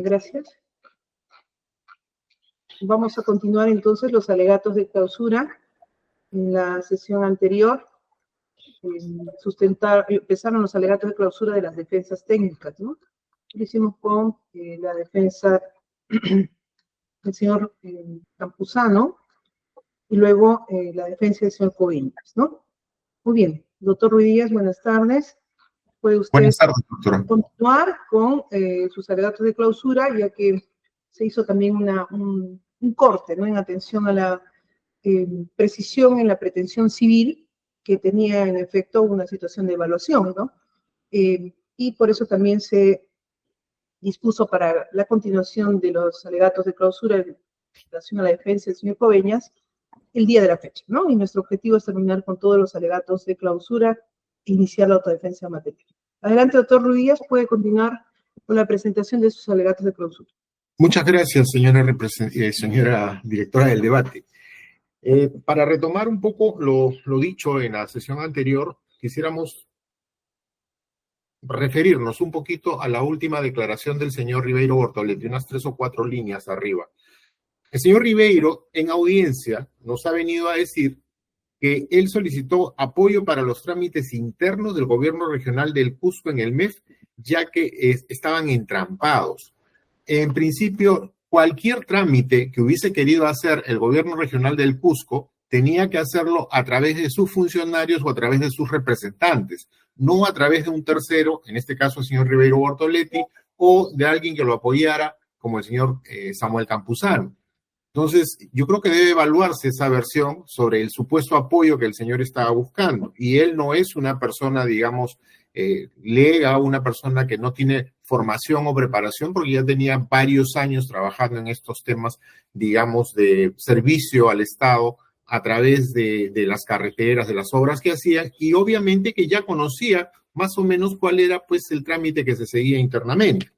Bien, gracias. Vamos a continuar entonces los alegatos de clausura. En la sesión anterior empezaron los alegatos de clausura de las defensas técnicas, ¿no? Lo hicimos con la defensa del señor Campuzano y luego la defensa del señor Coveñas, ¿no? Muy bien. Doctor Ruiz Díaz, buenas tardes. Puede usted Buenas tardes, doctora. continuar con sus alegatos de clausura, ya que se hizo también un corte, ¿no? En atención a la precisión en la pretensión civil que tenía en efecto una situación de evaluación, ¿no? Y por eso también se dispuso para la continuación de los alegatos de clausura en relación a la defensa del señor Coveñas el día de la fecha, ¿no? Y nuestro objetivo es terminar con todos los alegatos de clausura e iniciar la autodefensa material. Adelante, doctor Ruiz Díaz, puede continuar con la presentación de sus alegatos de clausura. Muchas gracias, señora directora del debate. Para retomar un poco lo dicho en la sesión anterior, quisiéramos referirnos un poquito a la última declaración del señor Ribeiro Bortoletti, unas 3 o 4 líneas arriba. El señor Ribeiro, en audiencia, nos ha venido a decir que él solicitó apoyo para los trámites internos del gobierno regional del Cusco en el MEF, ya que estaban entrampados. En principio, cualquier trámite que hubiese querido hacer el gobierno regional del Cusco tenía que hacerlo a través de sus funcionarios o a través de sus representantes, no a través de un tercero, en este caso el señor Ribeiro Bortoletti, o de alguien que lo apoyara, como el señor Samuel Campuzano. Entonces, yo creo que debe evaluarse esa versión sobre el supuesto apoyo que el señor estaba buscando. Y él no es una persona, digamos, lega, una persona que no tiene formación o preparación, porque ya tenía varios años trabajando en estos temas, digamos, de servicio al Estado a través de las carreteras, de las obras que hacía, y obviamente que ya conocía más o menos cuál era, pues, el trámite que se seguía internamente.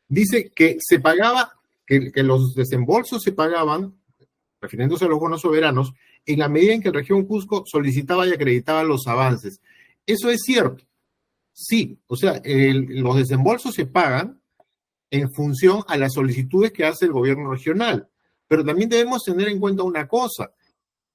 Dice que se pagaba, que los desembolsos se pagaban, refiriéndose a los bonos soberanos, en la medida en que la región Cusco solicitaba y acreditaba los avances. Eso es cierto. Sí, o sea, los desembolsos se pagan en función a las solicitudes que hace el gobierno regional. Pero también debemos tener en cuenta una cosa.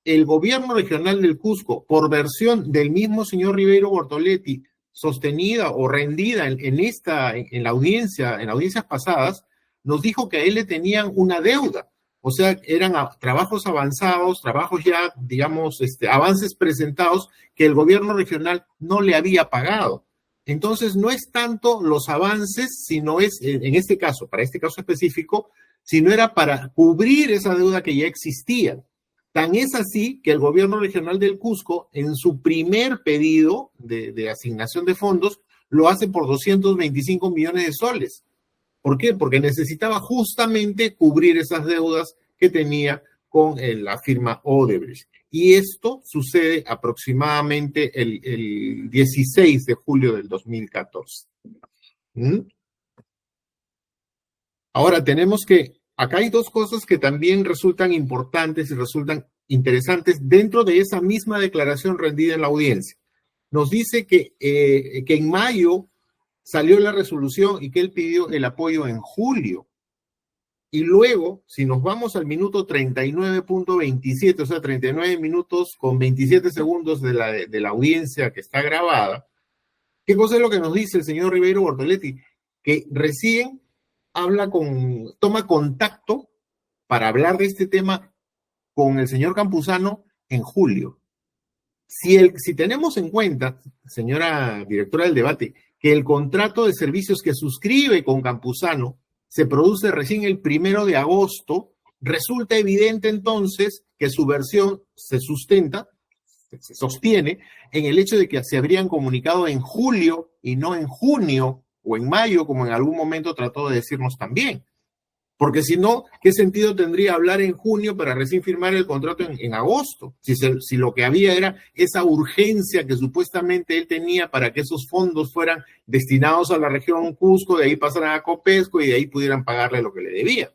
El gobierno regional del Cusco, por versión del mismo señor Ribeiro Bortoletti, sostenida o rendida en la audiencia, en audiencias pasadas, nos dijo que a él le tenían una deuda. O sea, eran trabajos avanzados, trabajos ya, digamos, avances presentados que el gobierno regional no le había pagado. Entonces, no es tanto los avances, sino es, en este caso, para este caso específico, sino era para cubrir esa deuda que ya existía. Tan es así que el gobierno regional del Cusco, en su primer pedido de asignación de fondos, lo hace por 225 millones de soles. ¿Por qué? Porque necesitaba justamente cubrir esas deudas que tenía con la firma Odebrecht. Y esto sucede aproximadamente el 16 de julio del 2014. Ahora tenemos que, acá hay 2 cosas que también resultan importantes y resultan interesantes dentro de esa misma declaración rendida en la audiencia. Nos dice que en mayo salió la resolución y que él pidió el apoyo en julio. Y luego, si nos vamos al minuto 39.27, o sea, 39 minutos con 27 segundos de la audiencia que está grabada, ¿qué cosa es lo que nos dice el señor Ribeiro Bortoletti? Que recién toma contacto para hablar de este tema con el señor Campuzano en julio. Si tenemos en cuenta, señora directora del debate, que el contrato de servicios que suscribe con Campuzano se produce recién el 1 de agosto, resulta evidente entonces que su versión se sostiene en el hecho de que se habrían comunicado en julio y no en junio o en mayo, como en algún momento trató de decirnos también. Porque si no, ¿qué sentido tendría hablar en junio para recién firmar el contrato en agosto? Si lo que había era esa urgencia que supuestamente él tenía para que esos fondos fueran destinados a la región Cusco, de ahí pasaran a Copesco y de ahí pudieran pagarle lo que le debía.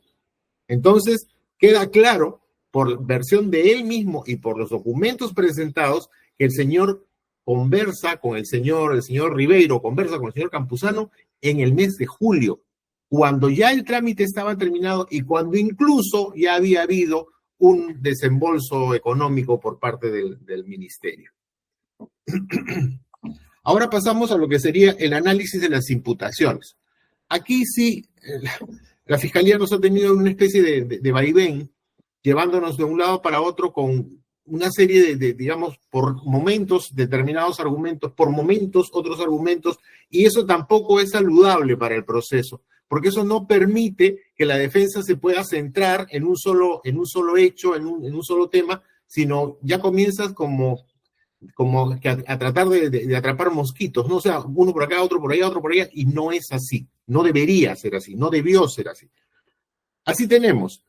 Entonces, queda claro, por versión de él mismo y por los documentos presentados, que el señor conversa con el señor Ribeiro, conversa con el señor Campuzano en el mes de julio. cuando ya el trámite estaba terminado y cuando incluso ya había habido un desembolso económico por parte del ministerio. Ahora pasamos a lo que sería el análisis de las imputaciones. Aquí sí, la Fiscalía nos ha tenido una especie de vaivén, llevándonos de un lado para otro con una serie digamos, por momentos determinados argumentos, por momentos otros argumentos, y eso tampoco es saludable para el proceso, porque eso no permite que la defensa se pueda centrar en un solo hecho, en un solo tema, sino ya comienzas como que a tratar de atrapar mosquitos, ¿no? O sea, uno por acá, otro por allá, otro por allá, y no es así, no debería ser así, no debió ser así. Así tenemos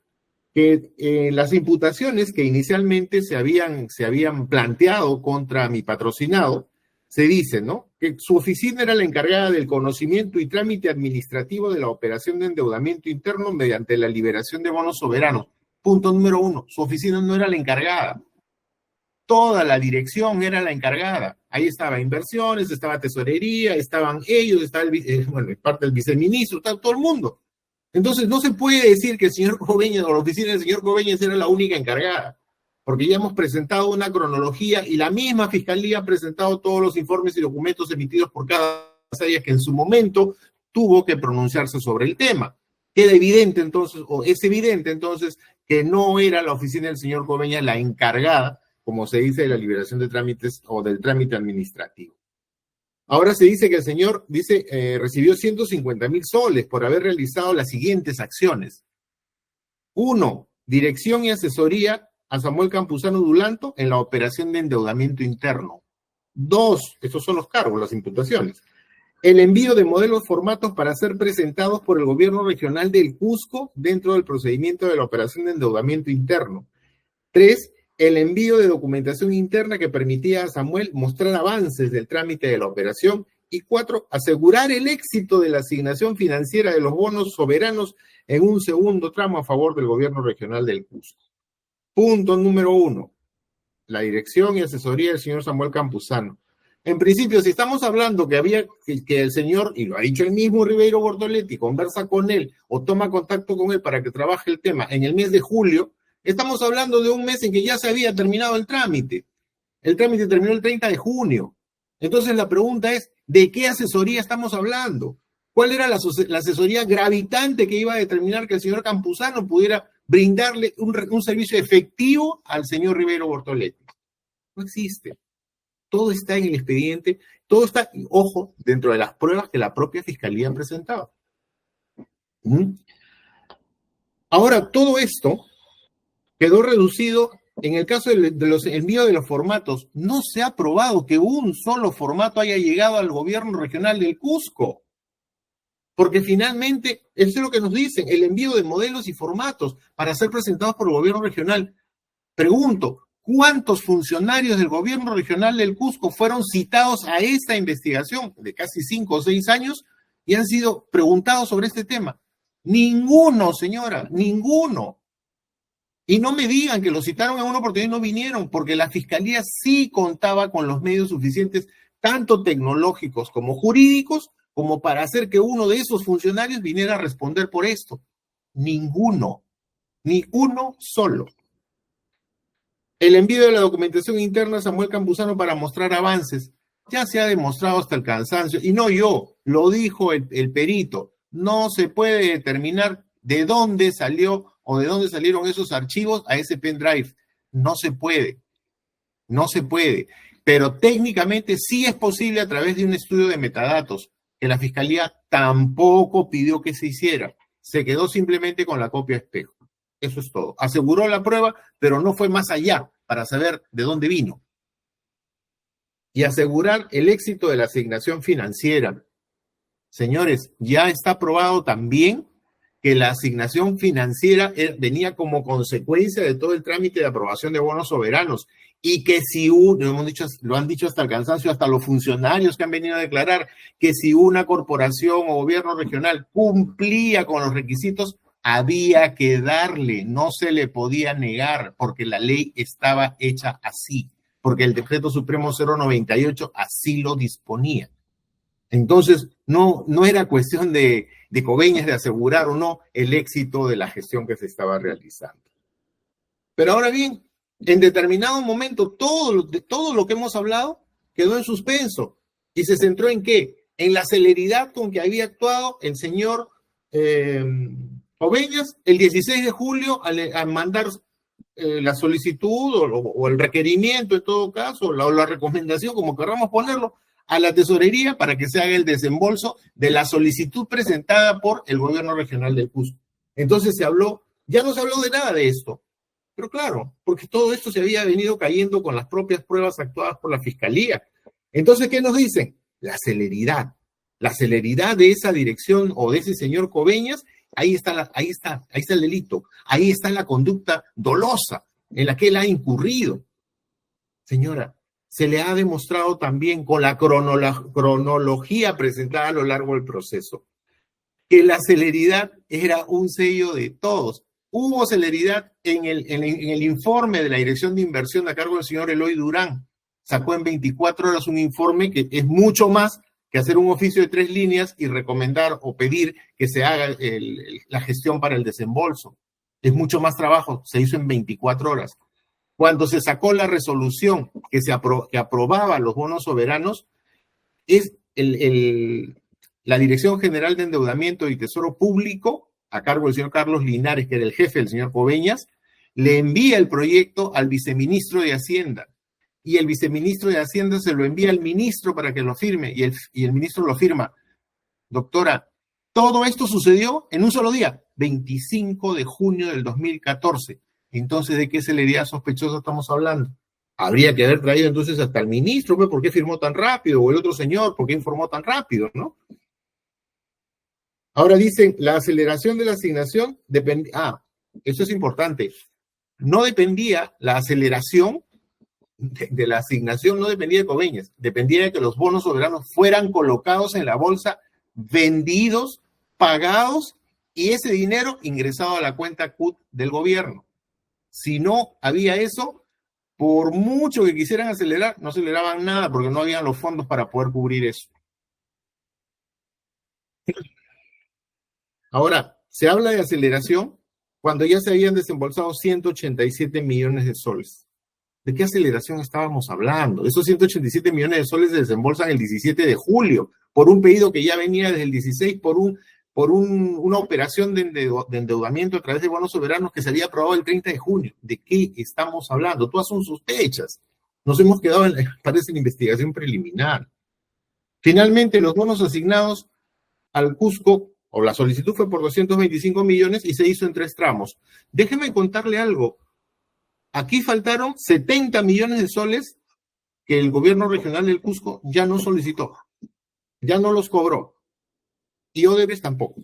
que las imputaciones que inicialmente se habían planteado contra mi patrocinado, se dice, ¿no? Que su oficina era la encargada del conocimiento y trámite administrativo de la operación de endeudamiento interno mediante la liberación de bonos soberanos. Punto número 1, su oficina no era la encargada. Toda la dirección era la encargada. Ahí estaba inversiones, estaba tesorería, estaban ellos, estaba parte del viceministro, estaba todo el mundo. Entonces no se puede decir que el señor Coveñas o la oficina del señor Coveñas era la única encargada, porque ya hemos presentado una cronología y la misma Fiscalía ha presentado todos los informes y documentos emitidos por cada área que en su momento tuvo que pronunciarse sobre el tema. Queda evidente entonces, o es evidente entonces, que no era la oficina del señor Coveñas la encargada, como se dice, de la liberación de trámites o del trámite administrativo. Ahora se dice que el señor, recibió 150,000 soles por haber realizado las siguientes acciones. 1. Dirección y asesoría a Samuel Campuzano Dulanto en la operación de endeudamiento interno. 2. Estos son los cargos, las imputaciones. El envío de modelos formatos para ser presentados por el gobierno regional del Cusco dentro del procedimiento de la operación de endeudamiento interno. 3. El envío de documentación interna que permitía a Samuel mostrar avances del trámite de la operación. Y 4, asegurar el éxito de la asignación financiera de los bonos soberanos en un segundo tramo a favor del gobierno regional del Cusco. Punto número 1. La dirección y asesoría del señor Samuel Campuzano. En principio, si estamos hablando que el señor, y lo ha dicho el mismo Ribeiro Bortoletti, conversa con él o toma contacto con él para que trabaje el tema en el mes de julio, estamos hablando de un mes en que ya se había terminado el trámite. El trámite terminó el 30 de junio. Entonces la pregunta es, ¿de qué asesoría estamos hablando? ¿Cuál era la asesoría gravitante que iba a determinar que el señor Campuzano pudiera brindarle un servicio efectivo al señor Ribeiro Bortoletti? No existe. Todo está en el expediente, todo está, ojo, dentro de las pruebas que la propia Fiscalía ha presentado. Ahora, todo esto quedó reducido, en el caso de los envíos de los formatos, no se ha probado que un solo formato haya llegado al gobierno regional del Cusco. Porque finalmente, eso es lo que nos dicen, el envío de modelos y formatos para ser presentados por el gobierno regional. Pregunto, ¿cuántos funcionarios del gobierno regional del Cusco fueron citados a esta investigación de casi 5 o 6 años y han sido preguntados sobre este tema? Ninguno, señora, ninguno. Y no me digan que lo citaron en una oportunidad y no vinieron, porque la Fiscalía sí contaba con los medios suficientes, tanto tecnológicos como jurídicos, como para hacer que uno de esos funcionarios viniera a responder por esto. Ninguno, ni uno solo. El envío de la documentación interna a Samuel Campuzano para mostrar avances ya se ha demostrado hasta el cansancio, y no yo, lo dijo el perito, no se puede determinar de dónde salió o de dónde salieron esos archivos a ese pendrive. No se puede, no se puede, pero técnicamente sí es posible a través de un estudio de metadatos, que la Fiscalía tampoco pidió que se hiciera, se quedó simplemente con la copia espejo. Eso es todo. Aseguró la prueba, pero no fue más allá para saber de dónde vino. Y asegurar el éxito de la asignación financiera. Señores, ya está probado también que la asignación financiera venía como consecuencia de todo el trámite de aprobación de bonos soberanos y que si lo han dicho hasta el cansancio, hasta los funcionarios que han venido a declarar, que si una corporación o gobierno regional cumplía con los requisitos, había que darle, no se le podía negar, porque la ley estaba hecha así, porque el Decreto Supremo 098 así lo disponía. Entonces, no era cuestión de Coveñas de asegurar o no el éxito de la gestión que se estaba realizando. Pero ahora bien, en determinado momento, todo lo que hemos hablado quedó en suspenso. ¿Y se centró en qué? En la celeridad con que había actuado el señor Coveñas el 16 de julio al mandar la solicitud o el requerimiento, en todo caso, o la recomendación, como queramos ponerlo, a la tesorería para que se haga el desembolso de la solicitud presentada por el gobierno regional del Cusco. Entonces ya no se habló de nada de esto. Pero claro, porque todo esto se había venido cayendo con las propias pruebas actuadas por la Fiscalía. Entonces, ¿qué nos dicen? La celeridad de esa dirección o de ese señor Coveñas, ahí está el delito, ahí está la conducta dolosa en la que él ha incurrido. Señora, se le ha demostrado también con la cronología presentada a lo largo del proceso que la celeridad era un sello de todos. Hubo celeridad en el informe de la Dirección de Inversión a cargo del señor Eloy Durán. Sacó en 24 horas un informe que es mucho más que hacer un oficio de 3 líneas y recomendar o pedir que se haga la gestión para el desembolso. Es mucho más trabajo, se hizo en 24 horas. Cuando se sacó la resolución que aprobaba los bonos soberanos, es la Dirección General de Endeudamiento y Tesoro Público, a cargo del señor Carlos Linares, que era el jefe del señor Coveñas, le envía el proyecto al viceministro de Hacienda. Y el viceministro de Hacienda se lo envía al ministro para que lo firme, y el ministro lo firma. Doctora, todo esto sucedió en un solo día, 25 de junio del 2014. Entonces, ¿de qué celeridad sospechosa estamos hablando? Habría que haber traído entonces hasta el ministro, pues, ¿por qué firmó tan rápido? O el otro señor, ¿por qué informó tan rápido? ¿No? Ahora dicen, la aceleración de la asignación dependía, eso es importante, no dependía la aceleración de la asignación, no dependía de Coveñas, dependía de que los bonos soberanos fueran colocados en la bolsa, vendidos, pagados, y ese dinero ingresado a la cuenta CUT del gobierno. Si no había eso, por mucho que quisieran acelerar, no aceleraban nada porque no habían los fondos para poder cubrir eso. Ahora, se habla de aceleración cuando ya se habían desembolsado 187 millones de soles. ¿De qué aceleración estábamos hablando? Esos 187 millones de soles se desembolsan el 17 de julio por un pedido que ya venía desde el 16 por una operación de endeudamiento a través de bonos soberanos que se había aprobado el 30 de junio. ¿De qué estamos hablando? Todas son sospechas. Nos hemos quedado, parece, en investigación preliminar. Finalmente, los bonos asignados al Cusco, o la solicitud fue por 225 millones y se hizo en 3 tramos. Déjeme contarle algo. Aquí faltaron 70 millones de soles que el gobierno regional del Cusco ya no solicitó, ya no los cobró. Y Odebrecht tampoco.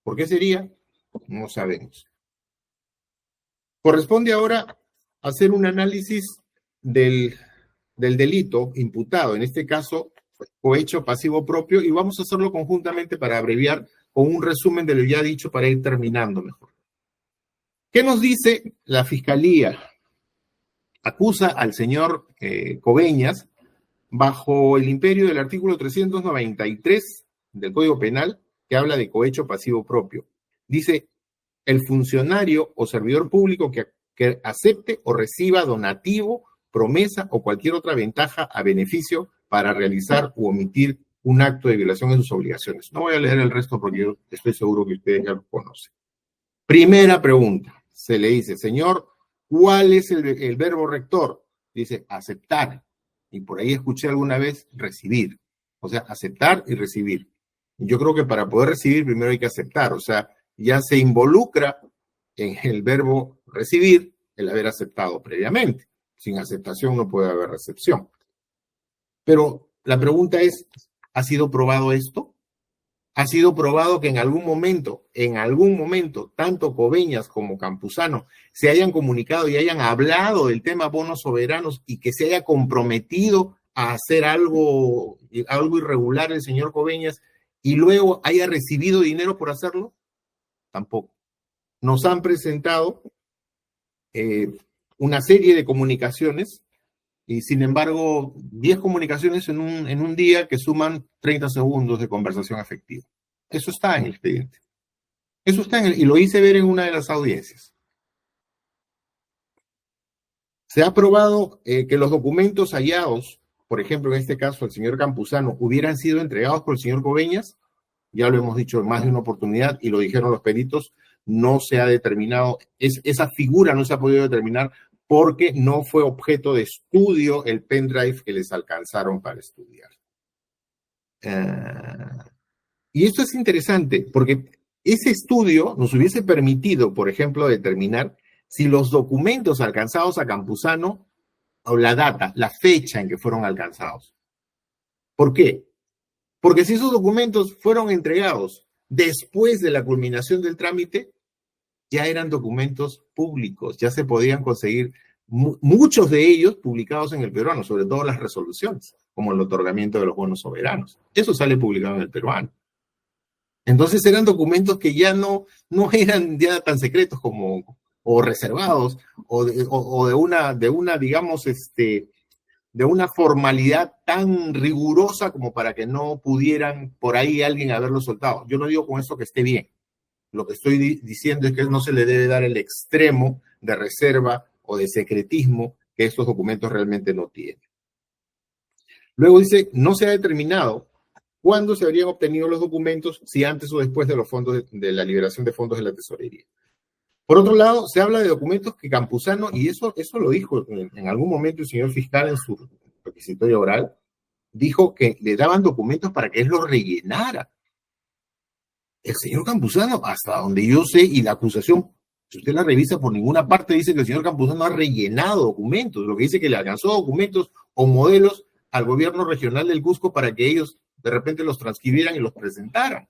¿Por qué sería? No sabemos. Corresponde ahora hacer un análisis del delito imputado, en este caso, cohecho pasivo propio, y vamos a hacerlo conjuntamente para abreviar con un resumen de lo ya dicho para ir terminando mejor. ¿Qué nos dice la Fiscalía? Acusa al señor Coveñas bajo el imperio del artículo 393 del Código Penal, que habla de cohecho pasivo propio. Dice, el funcionario o servidor público que acepte o reciba donativo, promesa o cualquier otra ventaja a beneficio para realizar u omitir un acto de violación de sus obligaciones. No voy a leer el resto porque yo estoy seguro que ustedes ya lo conocen. Primera pregunta, se le dice, señor, ¿cuál es el verbo rector? Dice, aceptar. Y por ahí escuché alguna vez recibir. O sea, aceptar y recibir. Yo creo que para poder recibir primero hay que aceptar. O sea, ya se involucra en el verbo recibir el haber aceptado previamente. Sin aceptación no puede haber recepción. Pero la pregunta es, ¿ha sido probado esto? ¿Ha sido probado que en algún momento, tanto Coveñas como Campuzano se hayan comunicado y hayan hablado del tema bonos soberanos y que se haya comprometido a hacer algo irregular el señor Coveñas y luego haya recibido dinero por hacerlo? Tampoco. Nos han presentado una serie de comunicaciones y sin embargo 10 comunicaciones en un día que suman 30 segundos de conversación efectiva. Eso está en el expediente. Eso está y lo hice ver en una de las audiencias. Se ha probado que los documentos hallados, por ejemplo, en este caso, el señor Campuzano, hubieran sido entregados por el señor Coveñas. Ya lo hemos dicho en más de una oportunidad y lo dijeron los peritos, no se ha determinado, esa figura no se ha podido determinar porque no fue objeto de estudio el pendrive que les alcanzaron para estudiar. Y esto es interesante porque ese estudio nos hubiese permitido, por ejemplo, determinar si los documentos alcanzados a Campuzano, o la data, la fecha en que fueron alcanzados. ¿Por qué? Porque si esos documentos fueron entregados después de la culminación del trámite, ya eran documentos públicos, ya se podían conseguir muchos de ellos publicados en el peruano, sobre todo las resoluciones, como el otorgamiento de los bonos soberanos. Eso sale publicado en el peruano. Entonces eran documentos que ya no eran ya tan secretos como, o reservados, o de una, digamos, de una formalidad tan rigurosa como para que no pudieran por ahí alguien haberlo soltado. Yo no digo con eso que esté bien. Lo que estoy diciendo es que no se le debe dar el extremo de reserva o de secretismo que estos documentos realmente no tienen. Luego dice, no se ha determinado cuándo se habrían obtenido los documentos, si antes o después de los fondos de la liberación de fondos de la tesorería. Por otro lado, se habla de documentos que Campuzano, y eso lo dijo en algún momento el señor fiscal en su requisitorio oral, dijo que le daban documentos para que él los rellenara. El señor Campuzano, hasta donde yo sé, y la acusación, si usted la revisa por ninguna parte, dice que el señor Campuzano ha rellenado documentos, lo que dice que le alcanzó documentos o modelos al gobierno regional del Cusco para que ellos de repente los transcribieran y los presentaran.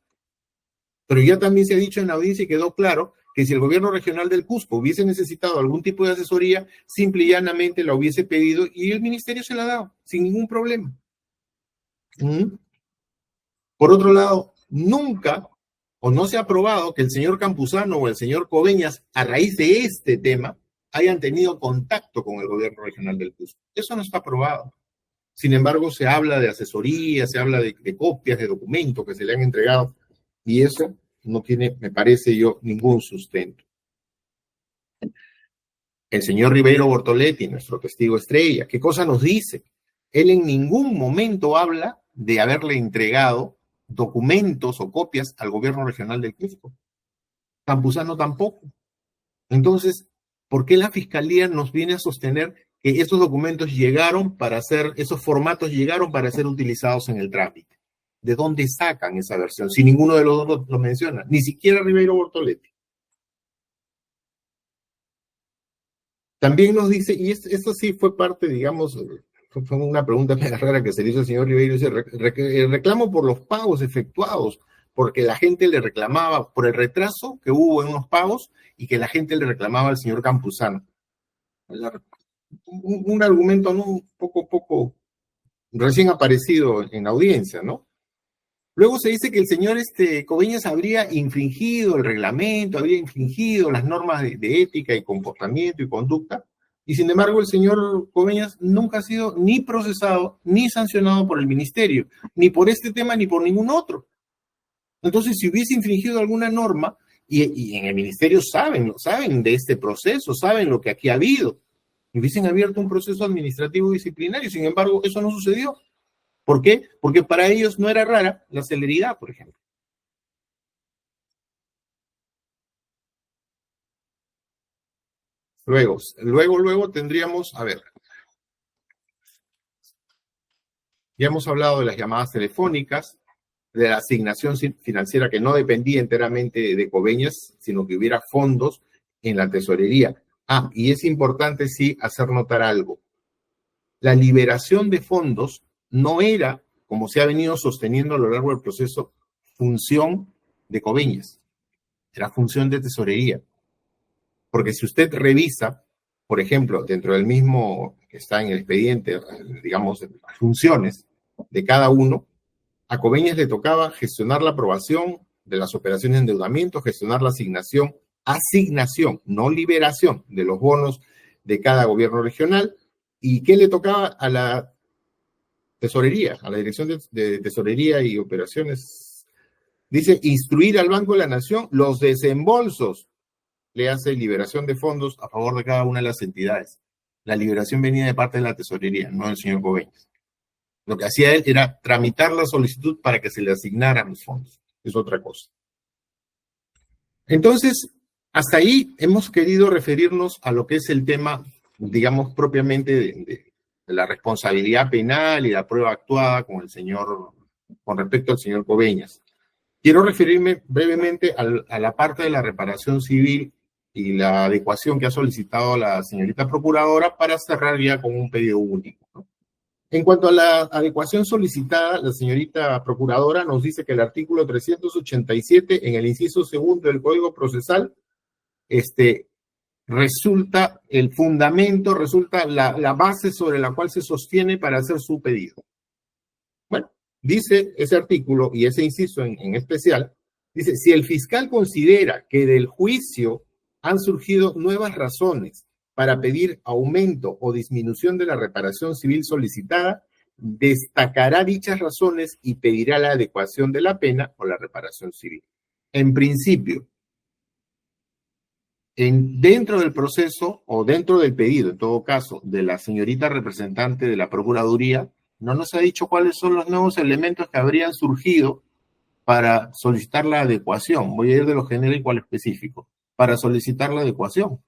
Pero ya también se ha dicho en la audiencia y quedó claro que si el gobierno regional del Cusco hubiese necesitado algún tipo de asesoría, simple y llanamente la hubiese pedido y el ministerio se la ha dado, sin ningún problema. Por otro lado, nunca o no se ha probado que el señor Campuzano o el señor Coveñas, a raíz de este tema, hayan tenido contacto con el gobierno regional del Cusco. Eso no está probado. Sin embargo, se habla de asesoría, se habla de copias de documentos que se le han entregado, y eso no tiene, me parece yo, ningún sustento. El señor Ribeiro Bortoletti, nuestro testigo estrella, ¿qué cosa nos dice? Él en ningún momento habla de haberle entregado documentos o copias al gobierno regional del Cusco. Campuzano tampoco. Entonces, ¿por qué la Fiscalía nos viene a sostener que esos documentos llegaron para ser, esos formatos llegaron para ser utilizados en el trámite? ¿De dónde sacan esa versión? Si ninguno de los dos lo menciona, ni siquiera Ribeiro Bortoletti. También nos dice, y esto sí fue parte, digamos, fue una pregunta mega rara que se le hizo al señor Ribeiro, dice, reclamo por los pagos efectuados, porque la gente le reclamaba por el retraso que hubo en unos pagos y que la gente le reclamaba al señor Campuzano. Un argumento ¿no? un poco recién aparecido en la audiencia, ¿no? Luego se dice que el señor Coveñas habría infringido el reglamento, habría infringido las normas de ética y comportamiento y conducta, y sin embargo el señor Coveñas nunca ha sido ni procesado ni sancionado por el ministerio, ni por este tema ni por ningún otro. Entonces, si hubiese infringido alguna norma, y en el ministerio saben de este proceso, saben lo que aquí ha habido, hubiesen abierto un proceso administrativo disciplinario, sin embargo, eso no sucedió. ¿Por qué? Porque para ellos no era rara la celeridad, por ejemplo. Luego tendríamos, a ver, ya hemos hablado de las llamadas telefónicas, de la asignación financiera que no dependía enteramente de Coveñas, sino que hubiera fondos en la tesorería. Y es importante, sí, hacer notar algo. La liberación de fondos no era, como se ha venido sosteniendo a lo largo del proceso, función de Coveñas. Era función de tesorería. Porque si usted revisa, por ejemplo, dentro del mismo que está en el expediente, digamos, las funciones de cada uno, a Coveñas le tocaba gestionar la aprobación de las operaciones de endeudamiento, gestionar la asignación, no liberación de los bonos de cada gobierno regional, ¿Y qué le tocaba a la tesorería, a la Dirección de Tesorería y Operaciones? Dice, instruir al Banco de la Nación los desembolsos, le hace liberación de fondos a favor de cada una de las entidades. La liberación venía de parte de la tesorería, no del señor Coveñas. Lo que hacía él era tramitar la solicitud para que se le asignaran los fondos. Es otra cosa. Entonces, hasta ahí hemos querido referirnos a lo que es el tema, digamos, propiamente de la responsabilidad penal y la prueba actuada con respecto al señor Coveñas. Quiero referirme brevemente a la parte de la reparación civil y la adecuación que ha solicitado la señorita procuradora para cerrar ya con un pedido único, ¿no? En cuanto a la adecuación solicitada, la señorita procuradora nos dice que el artículo 387 en el inciso segundo del Código Procesal resulta el fundamento, resulta la base sobre la cual se sostiene para hacer su pedido. Bueno, dice ese artículo y ese inciso en especial, dice, si el fiscal considera que del juicio han surgido nuevas razones para pedir aumento o disminución de la reparación civil solicitada, destacará dichas razones y pedirá la adecuación de la pena o la reparación civil. En principio, dentro del proceso o dentro del pedido, en todo caso, de la señorita representante de la Procuraduría, no nos ha dicho cuáles son los nuevos elementos que habrían surgido para solicitar la adecuación. Voy a ir de lo genérico al específico. Para solicitar la adecuación.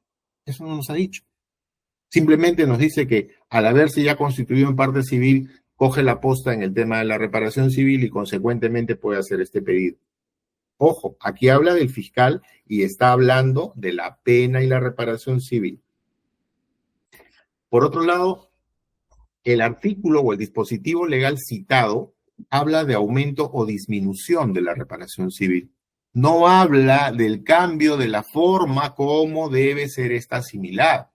Eso no nos ha dicho. Simplemente nos dice que al haberse ya constituido en parte civil, coge la posta en el tema de la reparación civil y consecuentemente puede hacer este pedido. Ojo, aquí habla del fiscal y está hablando de la pena y la reparación civil. Por otro lado, el artículo o el dispositivo legal citado habla de aumento o disminución de la reparación civil. No habla del cambio de la forma como debe ser esta asimilada,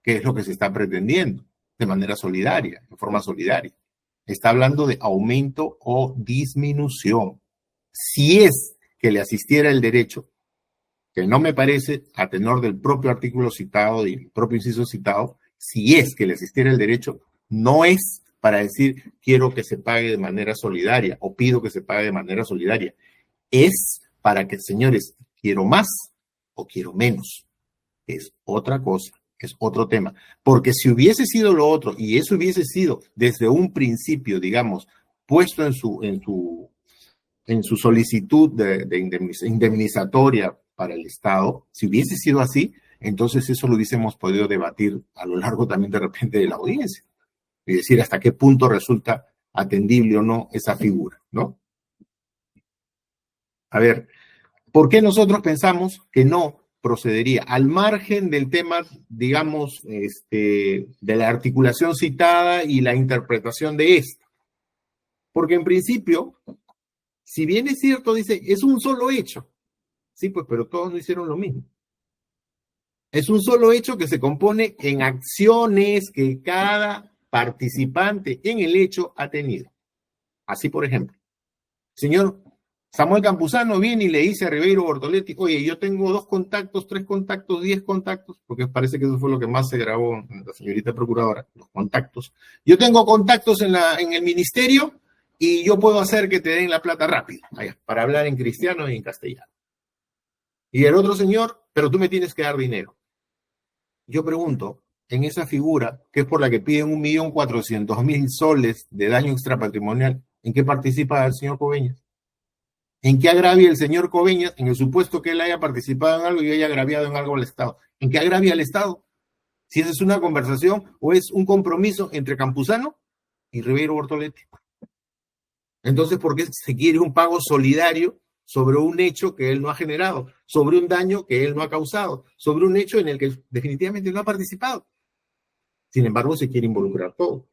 que es lo que se está pretendiendo, de manera solidaria, de forma solidaria. Está hablando de aumento o disminución. Si es que le asistiera el derecho, que no me parece, a tenor del propio artículo citado y el propio inciso citado, si es que le asistiera el derecho, no es para decir quiero que se pague de manera solidaria o pido que se pague de manera solidaria. Es para que, señores, quiero más o quiero menos. Es otra cosa, es otro tema. Porque si hubiese sido lo otro y eso hubiese sido desde un principio, digamos, puesto en su solicitud de indemnizatoria para el Estado, si hubiese sido así, entonces eso lo hubiésemos podido debatir a lo largo también de repente de la audiencia. Y decir hasta qué punto resulta atendible o no esa figura, ¿no? A ver, ¿por qué nosotros pensamos que no procedería? Al margen del tema, digamos, de la articulación citada y la interpretación de esta. Porque en principio, si bien es cierto, dice, es un solo hecho. Sí, pues, pero todos no hicieron lo mismo. Es un solo hecho que se compone en acciones que cada participante en el hecho ha tenido. Así, por ejemplo, señor Samuel Campuzano viene y le dice a Ribeiro Bortoletti, oye, yo tengo 2 contactos, 3 contactos, 10 contactos, porque parece que eso fue lo que más se grabó en la señorita procuradora, los contactos. Yo tengo contactos en el ministerio y yo puedo hacer que te den la plata rápido, para hablar en cristiano y en castellano. Y el otro señor, pero tú me tienes que dar dinero. Yo pregunto, en esa figura, que es por la que piden 1.400.000 soles de daño extrapatrimonial, ¿en qué participa el señor Coveñas? ¿En qué agravia el señor Coveñas en el supuesto que él haya participado en algo y haya agraviado en algo al Estado? ¿En qué agravia al Estado? Si esa es una conversación o es un compromiso entre Campuzano y Ribeiro Bortoletti. Entonces, ¿por qué se quiere un pago solidario sobre un hecho que él no ha generado, sobre un daño que él no ha causado, sobre un hecho en el que definitivamente no ha participado? Sin embargo, se quiere involucrar todo.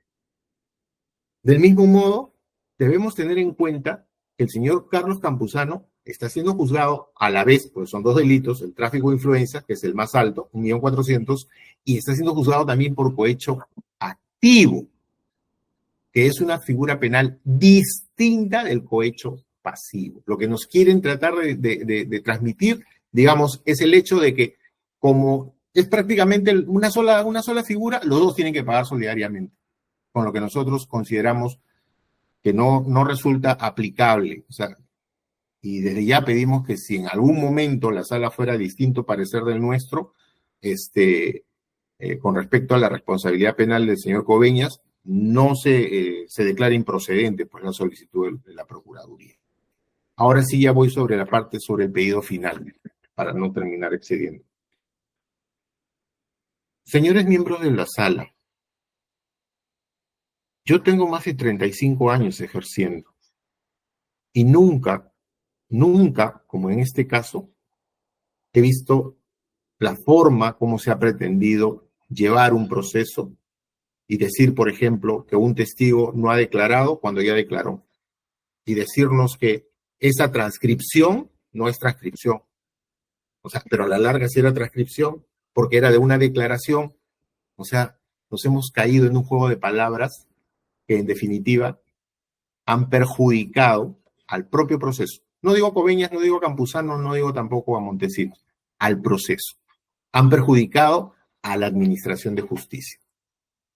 Del mismo modo, debemos tener en cuenta que el señor Carlos Campuzano está siendo juzgado a la vez, pues son 2 delitos, el tráfico de influencia, que es el más alto, 1.400.000, y está siendo juzgado también por cohecho activo, que es una figura penal distinta del cohecho pasivo. Lo que nos quieren tratar de transmitir, digamos, es el hecho de que como es prácticamente una sola figura, los dos tienen que pagar solidariamente, con lo que nosotros consideramos que no resulta aplicable. O sea, y desde ya pedimos que si en algún momento la sala fuera distinto parecer del nuestro, con respecto a la responsabilidad penal del señor Coveñas, no se declara improcedente pues, la solicitud de la Procuraduría. Ahora sí ya voy sobre la parte sobre el pedido final, para no terminar excediendo. Señores miembros de la sala, yo tengo más de 35 años ejerciendo y nunca, como en este caso, he visto la forma como se ha pretendido llevar un proceso y decir, por ejemplo, que un testigo no ha declarado cuando ya declaró y decirnos que esa transcripción no es transcripción. O sea, pero a la larga sí era transcripción porque era de una declaración. O sea, nos hemos caído en un juego de palabras que en definitiva han perjudicado al propio proceso. No digo a Coveñas, no digo a Campuzano, no digo tampoco a Montesinos, al proceso. Han perjudicado a la administración de justicia.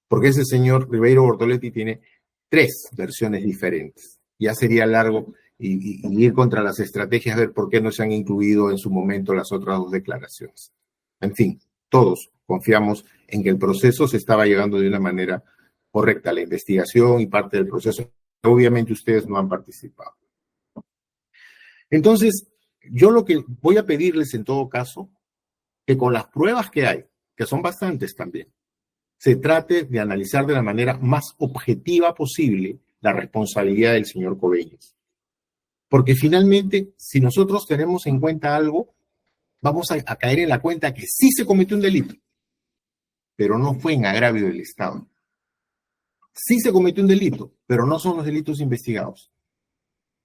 Porque ese señor Ribeiro Bortoletti tiene 3 versiones diferentes. Ya sería largo y ir contra las estrategias, ver por qué no se han incluido en su momento las otras 2 declaraciones. En fin, todos confiamos en que el proceso se estaba llevando de una manera correcta, la investigación y parte del proceso. Obviamente ustedes no han participado. Entonces, yo lo que voy a pedirles en todo caso, que con las pruebas que hay, que son bastantes también, se trate de analizar de la manera más objetiva posible la responsabilidad del señor Coveñas. Porque finalmente, si nosotros tenemos en cuenta algo, vamos a caer en la cuenta que sí se cometió un delito, pero no fue en agravio del Estado. Sí se cometió un delito, pero no son los delitos investigados.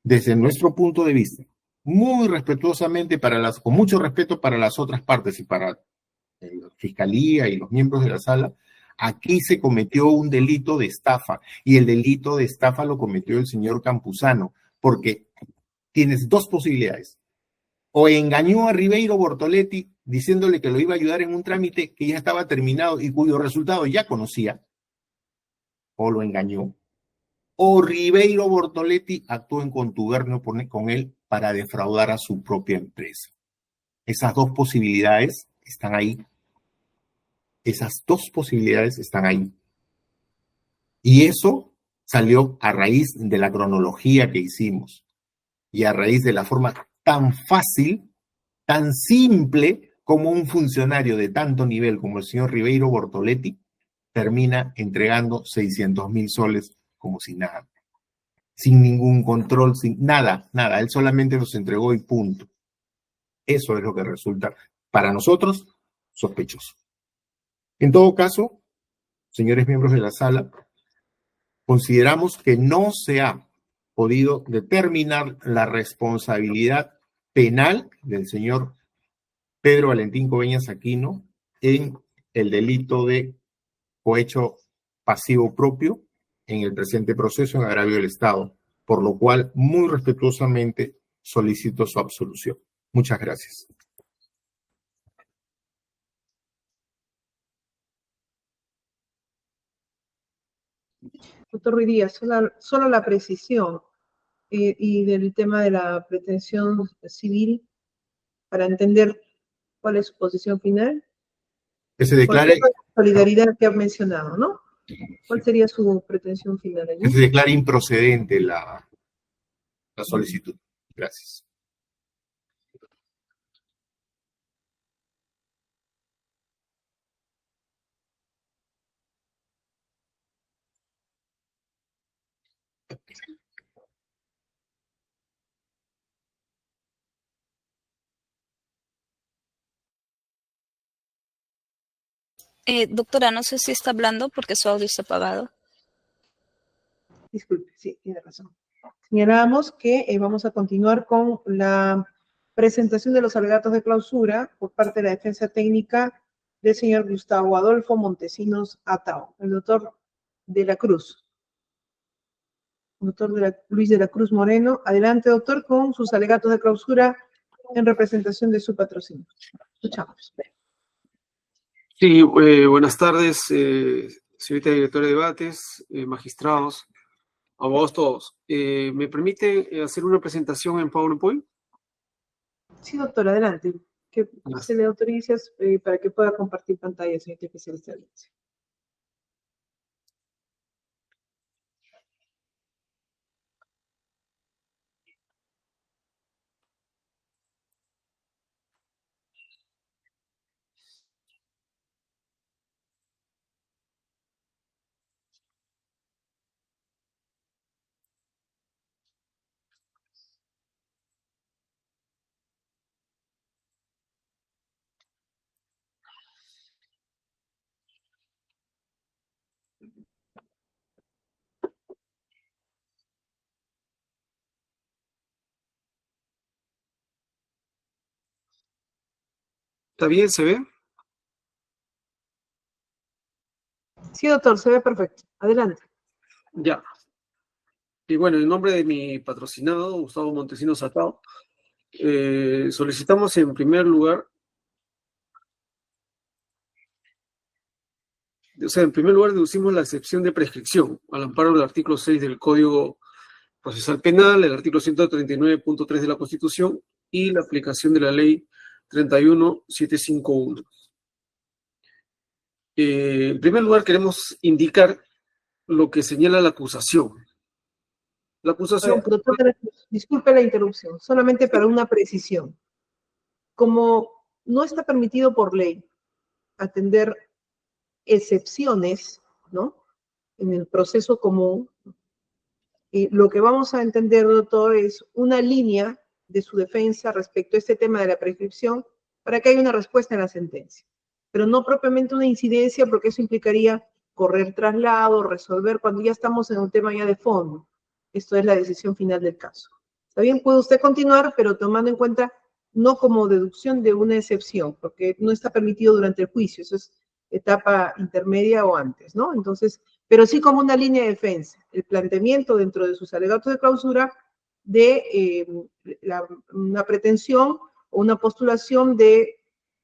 Desde nuestro punto de vista, muy respetuosamente, con mucho respeto para las otras partes y para la Fiscalía y los miembros de la sala, aquí se cometió un delito de estafa, y el delito de estafa lo cometió el señor Campuzano, porque tienes 2 posibilidades. O engañó a Ribeiro Bortoletti diciéndole que lo iba a ayudar en un trámite que ya estaba terminado y cuyo resultado ya conocía, o lo engañó, o Ribeiro Bortoletti actuó en contubernio con él para defraudar a su propia empresa. Esas 2 posibilidades están ahí. Esas 2 posibilidades están ahí. Y eso salió a raíz de la cronología que hicimos y a raíz de la forma tan fácil, tan simple como un funcionario de tanto nivel como el señor Ribeiro Bortoletti termina entregando 600.000 soles como si nada, sin ningún control, sin nada. Él solamente los entregó y punto. Eso es lo que resulta para nosotros sospechoso. En todo caso, señores miembros de la sala, consideramos que no se ha podido determinar la responsabilidad penal del señor Pedro Valentín Coveñas Aquino en el delito de cohecho pasivo propio en el presente proceso en agravio del Estado, por lo cual muy respetuosamente solicito su absolución. Muchas gracias. Doctor Ruiz Díaz, solo la precisión y del tema de la pretensión civil para entender cuál es su posición final. Que se declare... Por la solidaridad que ha mencionado, ¿no? ¿Cuál sería su pretensión final allí? Que se declare improcedente la solicitud. Gracias. Doctora, no sé si está hablando porque su audio está apagado. Disculpe, sí, tiene razón. Señalamos que vamos a continuar con la presentación de los alegatos de clausura por parte de la defensa técnica del señor Gustavo Adolfo Montesinos Atao, el doctor de la Cruz. Doctor Luis de la Cruz Moreno. Adelante, doctor, con sus alegatos de clausura en representación de su patrocinio. Escuchamos. Sí, buenas tardes, señorita directora de debates, magistrados, abogados todos. ¿Me permite hacer una presentación en PowerPoint? Sí, doctor, adelante. Que se Gracias. le autorice para que pueda compartir pantalla, señorita especialista de audiencia. ¿Está bien? ¿Se ve? Sí, doctor, se ve perfecto. Adelante. Ya. Y bueno, en nombre de mi patrocinado, Gustavo Montesinos Atao, solicitamos en primer lugar, deducimos la excepción de prescripción al amparo del artículo 6 del Código Procesal Penal, el artículo 139.3 de la Constitución y la aplicación de la ley 31751. En primer lugar, queremos indicar lo que señala la acusación. La acusación, Doctor, disculpe la interrupción, solamente para una precisión. Como no está permitido por ley atender excepciones, ¿no? En el proceso común, lo que vamos a entender, doctor, es una línea de su defensa respecto a este tema de la prescripción para que haya una respuesta en la sentencia, pero no propiamente una incidencia, porque eso implicaría correr traslado, resolver cuando ya estamos en un tema ya de fondo. Esto es la decisión final del caso. Está bien, puede usted continuar, pero tomando en cuenta no como deducción de una excepción, porque no está permitido durante el juicio, eso es etapa intermedia o antes, ¿no? Entonces, pero sí como una línea de defensa, el planteamiento dentro de sus alegatos de clausura de una pretensión o una postulación de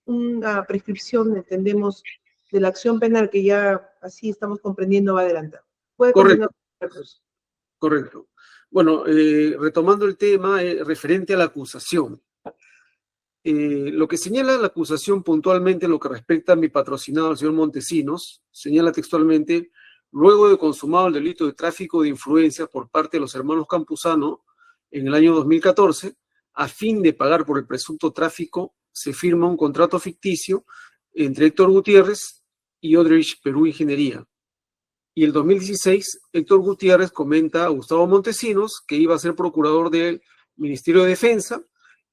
una prescripción, entendemos, de la acción penal que ya así estamos comprendiendo va adelantado. Puede continuar. Correcto. Bueno, retomando el tema referente a la acusación. Lo que señala la acusación puntualmente, lo que respecta a mi patrocinado, el señor Montesinos, señala textualmente: luego de consumado el delito de tráfico de influencias por parte de los hermanos Campuzano en el año 2014, a fin de pagar por el presunto tráfico, se firma un contrato ficticio entre Héctor Gutiérrez y Odebrecht Perú Ingeniería. Y el 2016, Héctor Gutiérrez comenta a Gustavo Montesinos que iba a ser procurador del Ministerio de Defensa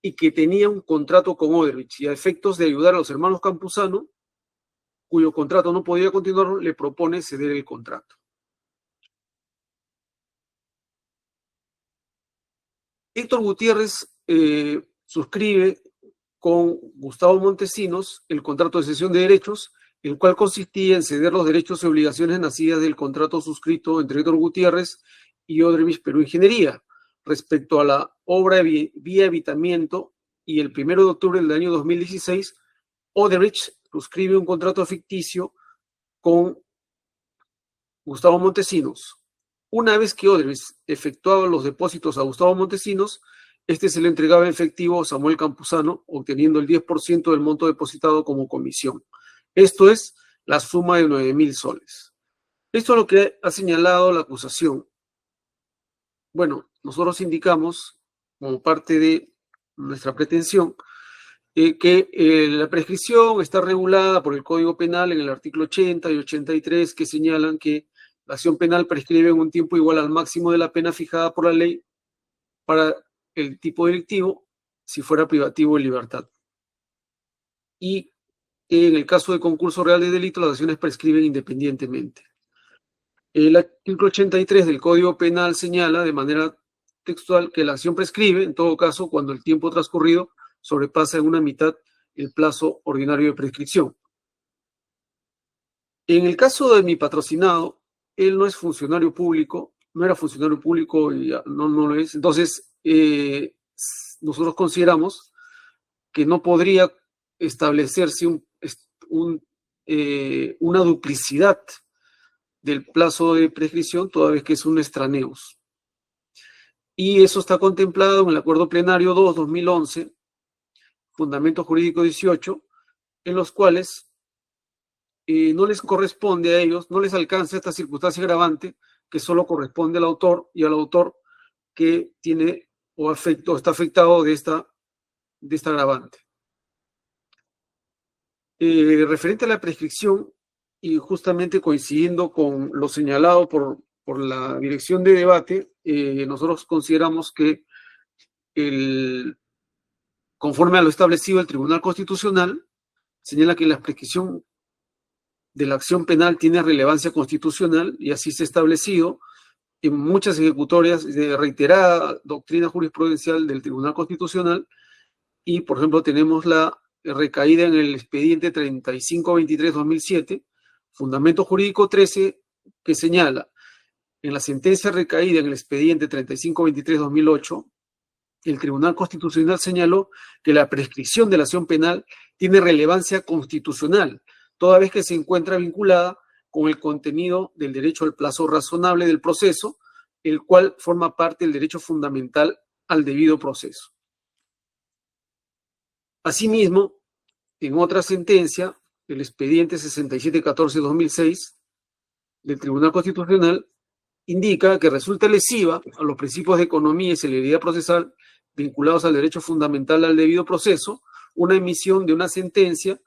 y que tenía un contrato con Odebrecht, y a efectos de ayudar a los hermanos Campuzano, cuyo contrato no podía continuar, le propone ceder el contrato. Héctor Gutiérrez suscribe con Gustavo Montesinos el contrato de cesión de derechos, el cual consistía en ceder los derechos y obligaciones nacidas del contrato suscrito entre Héctor Gutiérrez y Odebrecht Perú Ingeniería respecto a la obra vía evitamiento, y el 1 de octubre del año 2016, Odebrecht suscribe un contrato ficticio con Gustavo Montesinos. Una vez que Odebrecht efectuaba los depósitos a Gustavo Montesinos, este se le entregaba en efectivo a Samuel Campuzano, obteniendo el 10% del monto depositado como comisión. Esto es la suma de 9.000 soles. Esto es lo que ha señalado la acusación. Bueno, nosotros indicamos, como parte de nuestra pretensión, que la prescripción está regulada por el Código Penal en el artículo 80 y 83, que señalan que la acción penal prescribe en un tiempo igual al máximo de la pena fijada por la ley para el tipo delictivo, si fuera privativo de libertad. Y en el caso de concurso real de delito, las acciones prescriben independientemente. El artículo 83 del Código Penal señala de manera textual que la acción prescribe, en todo caso, cuando el tiempo transcurrido sobrepasa en una mitad el plazo ordinario de prescripción. En el caso de mi patrocinado, él no es funcionario público, no era funcionario público y no lo es. Entonces, nosotros consideramos que no podría establecerse un una duplicidad del plazo de prescripción, toda vez que es un extraneus. Y eso está contemplado en el Acuerdo Plenario 2/2011, Fundamento Jurídico 18, en los cuales no les corresponde a ellos, no les alcanza esta circunstancia agravante que solo corresponde al autor y al autor que tiene o está afectado de esta agravante. Referente a la prescripción, y justamente coincidiendo con lo señalado por la dirección de debate, nosotros consideramos que conforme a lo establecido, el Tribunal Constitucional señala que la prescripción de la acción penal tiene relevancia constitucional y así se ha establecido en muchas ejecutorias de reiterada doctrina jurisprudencial del Tribunal Constitucional. Y, por ejemplo, tenemos la recaída en el expediente 3523/2007, Fundamento Jurídico 13, que señala: en la sentencia recaída en el expediente 3523/2008, el Tribunal Constitucional señaló que la prescripción de la acción penal tiene relevancia constitucional, toda vez que se encuentra vinculada con el contenido del derecho al plazo razonable del proceso, el cual forma parte del derecho fundamental al debido proceso. Asimismo, en otra sentencia, el expediente 6714/2006 del Tribunal Constitucional indica que resulta lesiva a los principios de economía y celeridad procesal vinculados al derecho fundamental al debido proceso una emisión de una sentencia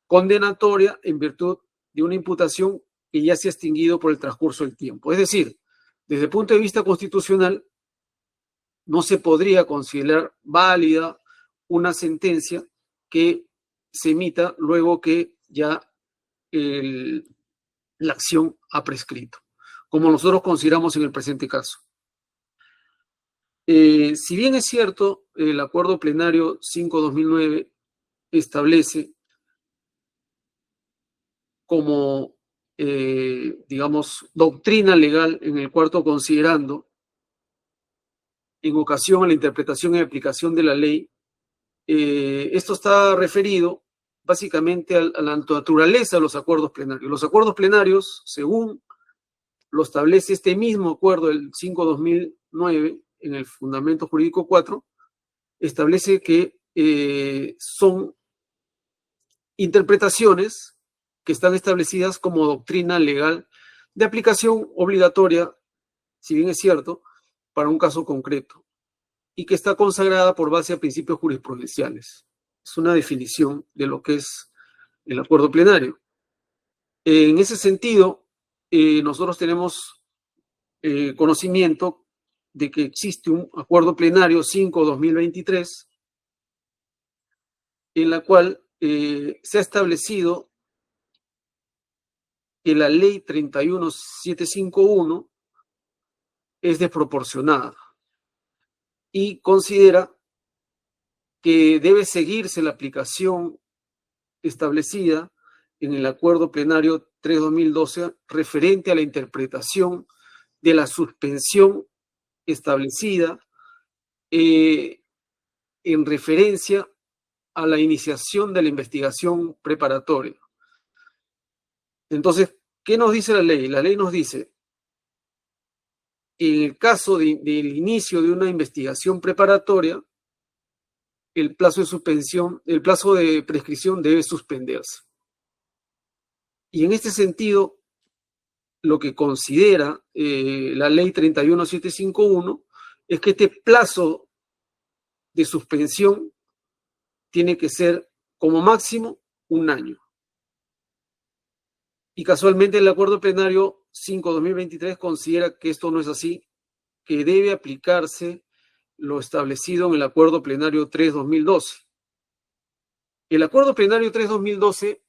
condenatoria en virtud de una imputación que ya se ha extinguido por el transcurso del tiempo. Es decir, desde el punto de vista constitucional, no se podría considerar válida una sentencia que se emita luego que ya la acción ha prescrito, como nosotros consideramos en el presente caso. Si bien es cierto, el Acuerdo Plenario 5/2009 establece como, digamos, doctrina legal en el cuarto considerando, en ocasión a la interpretación y aplicación de la ley, esto está referido básicamente a la naturaleza de los acuerdos plenarios. Los acuerdos plenarios, según lo establece este mismo acuerdo del 5/2009 en el Fundamento Jurídico 4, establece que son interpretaciones que están establecidas como doctrina legal de aplicación obligatoria, si bien es cierto, para un caso concreto, y que está consagrada por base a principios jurisprudenciales. Es una definición de lo que es el acuerdo plenario. En ese sentido, nosotros tenemos conocimiento de que existe un acuerdo plenario 5/2023, en la cual se ha establecido que la ley 31751 es desproporcionada y considera que debe seguirse la aplicación establecida en el Acuerdo Plenario 3/2012 referente a la interpretación de la suspensión establecida en referencia a la iniciación de la investigación preparatoria. Entonces, ¿qué nos dice la ley? La ley nos dice, en el caso del inicio de una investigación preparatoria, el plazo de suspensión, el plazo de prescripción debe suspenderse. Y en este sentido, lo que considera la ley 31751 es que este plazo de suspensión tiene que ser como máximo 1 año. Y casualmente el Acuerdo Plenario 5/2023 considera que esto no es así, que debe aplicarse lo establecido en el Acuerdo Plenario 3/2012. El Acuerdo Plenario 3/2012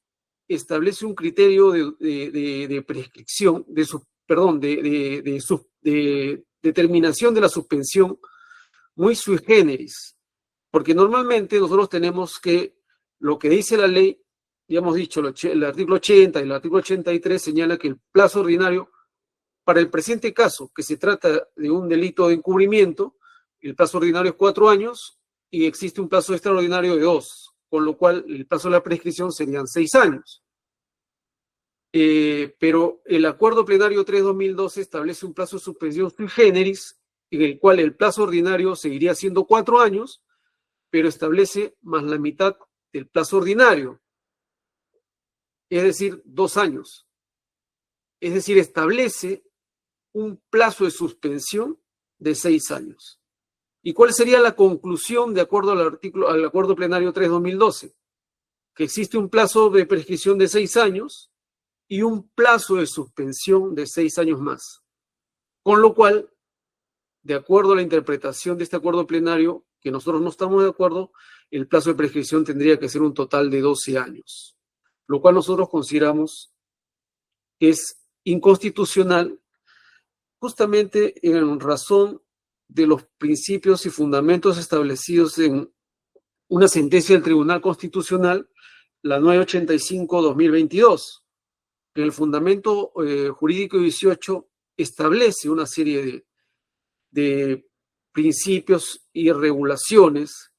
establece un criterio de prescripción, de determinación de la suspensión muy sui generis, porque normalmente nosotros tenemos que lo que dice la ley, ya hemos dicho, el artículo 80 y el artículo 83 señala que el plazo ordinario, para el presente caso, que se trata de un delito de encubrimiento, el plazo ordinario es 4 años y existe un plazo extraordinario de 2, con lo cual el plazo de la prescripción serían 6 años. pero el acuerdo plenario 3/2012 establece un plazo de suspensión sui generis, en el cual el plazo ordinario seguiría siendo 4 años, pero establece más la mitad del plazo ordinario, es decir, 2 años. Es decir, establece un plazo de suspensión de 6 años. ¿Y cuál sería la conclusión de acuerdo al acuerdo plenario 3/2012? Que existe un plazo de prescripción de 6 años y un plazo de suspensión de 6 años más. Con lo cual, de acuerdo a la interpretación de este acuerdo plenario, que nosotros no estamos de acuerdo, el plazo de prescripción tendría que ser un total de 12 años, lo cual nosotros consideramos que es inconstitucional, justamente en razón de los principios y fundamentos establecidos en una sentencia del Tribunal Constitucional, la 985/2022, que en el fundamento jurídico 18 establece una serie de principios y regulaciones,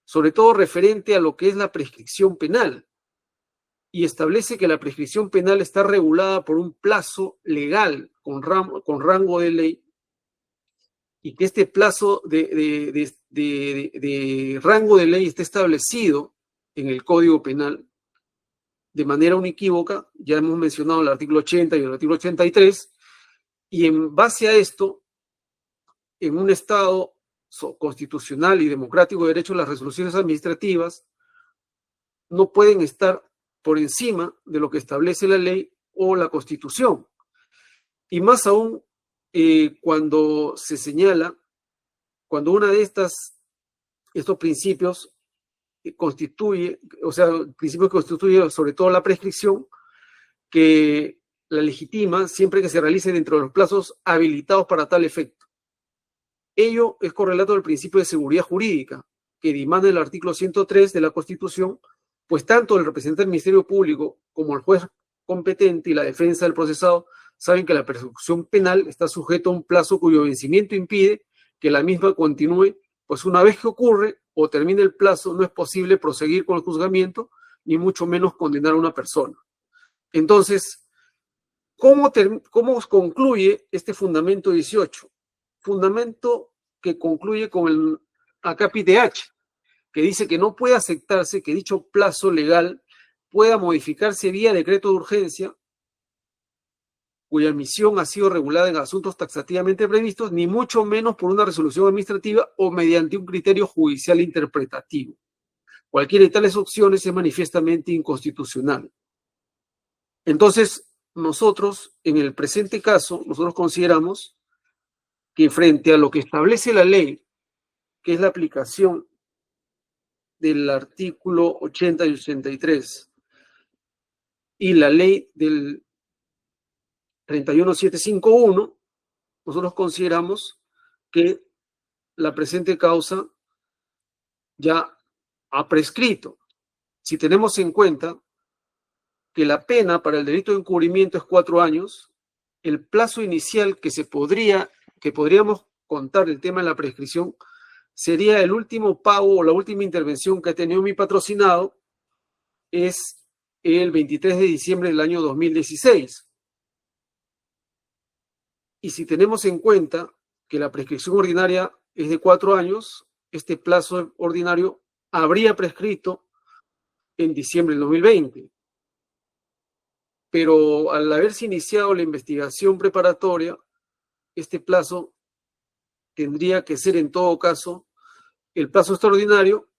sobre todo referente a lo que es la prescripción penal, y establece que la prescripción penal está regulada por un plazo legal con rango de ley, y que este plazo de rango de ley está establecido en el Código Penal de manera unequívoca. Ya hemos mencionado el artículo 80 y el artículo 83, y en base a esto, en un Estado constitucional y democrático de derecho, las resoluciones administrativas no pueden estar por encima de lo que establece la ley o la Constitución. Y más aún cuando se señala, cuando una de estos principios constituye, o sea, el principio que constituye sobre todo la prescripción, que la legitima siempre que se realice dentro de los plazos habilitados para tal efecto. Ello es correlato al principio de seguridad jurídica, que dimana el artículo 103 de la Constitución, pues tanto el representante del Ministerio Público como el juez competente y la defensa del procesado saben que la persecución penal está sujeta a un plazo cuyo vencimiento impide que la misma continúe, pues una vez que ocurre o termine el plazo no es posible proseguir con el juzgamiento, ni mucho menos condenar a una persona. Entonces, ¿cómo concluye este fundamento 18? Fundamento que concluye con el acápite H, que dice que no puede aceptarse que dicho plazo legal pueda modificarse vía decreto de urgencia, cuya emisión ha sido regulada en asuntos taxativamente previstos, ni mucho menos por una resolución administrativa o mediante un criterio judicial interpretativo. Cualquiera de tales opciones es manifiestamente inconstitucional. Entonces, nosotros, en el presente caso, nosotros consideramos que frente a lo que establece la ley, que es la aplicación del artículo 80 y 83, y la ley del 31751, nosotros consideramos que la presente causa ya ha prescrito. Si tenemos en cuenta que la pena para el delito de encubrimiento es 4 años, el plazo inicial que podríamos contar el tema de la prescripción sería el último pago o la última intervención que ha tenido mi patrocinado, es el 23 de diciembre del año 2016. Y si tenemos en cuenta que la prescripción ordinaria es de 4 años, este plazo ordinario habría prescrito en diciembre del 2020. Pero al haberse iniciado la investigación preparatoria, este plazo tendría que ser en todo caso el plazo extraordinario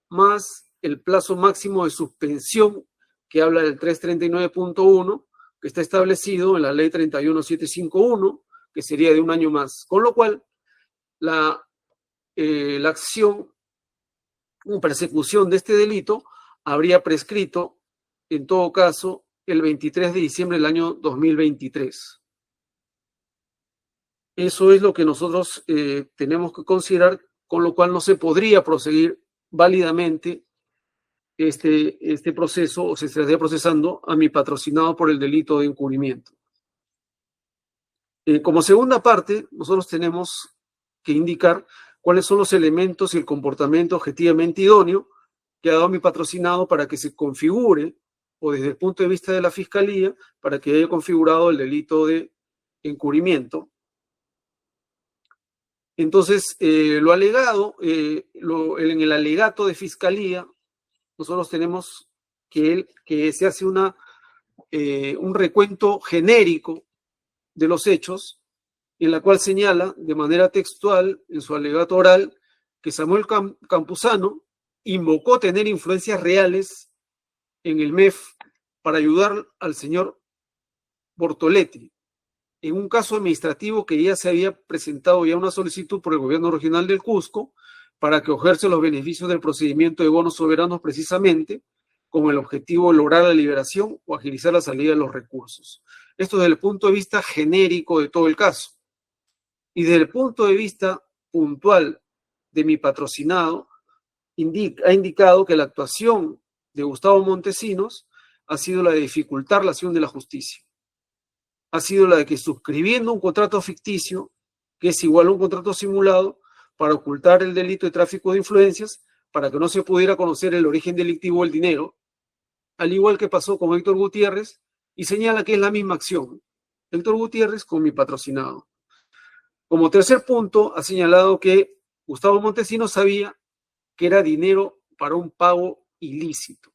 más el plazo máximo de suspensión que habla del 339.1, que está establecido en la ley 31751, que sería de 1 año más. Con lo cual, la acción en persecución de este delito habría prescrito, en todo caso, el 23 de diciembre del año 2023. Eso es lo que nosotros tenemos que considerar, con lo cual no se podría proseguir válidamente este proceso, o se estaría procesando a mi patrocinado por el delito de encubrimiento. Como segunda parte, nosotros tenemos que indicar cuáles son los elementos y el comportamiento objetivamente idóneo que ha dado mi patrocinado para que se configure o desde el punto de vista de la Fiscalía para que haya configurado el delito de encubrimiento. Entonces, lo alegado, en el alegato de Fiscalía, nosotros tenemos que se hace un recuento genérico de los hechos, en la cual señala de manera textual en su alegato oral que Samuel Campuzano invocó tener influencias reales en el MEF para ayudar al señor Bortoletti en un caso administrativo que ya se había presentado ya una solicitud por el gobierno regional del Cusco para que ejerce los beneficios del procedimiento de bonos soberanos precisamente con el objetivo de lograr la liberación o agilizar la salida de los recursos. Esto desde el punto de vista genérico de todo el caso. Y desde el punto de vista puntual de mi patrocinado, ha indicado que la actuación de Gustavo Montesinos ha sido la de dificultar la acción de la justicia. Ha sido la de que suscribiendo un contrato ficticio, que es igual a un contrato simulado, para ocultar el delito de tráfico de influencias, para que no se pudiera conocer el origen delictivo del dinero, al igual que pasó con Héctor Gutiérrez, y señala que es la misma acción, Héctor Gutiérrez con mi patrocinado. Como tercer punto, ha señalado que Gustavo Montesinos sabía que era dinero para un pago ilícito.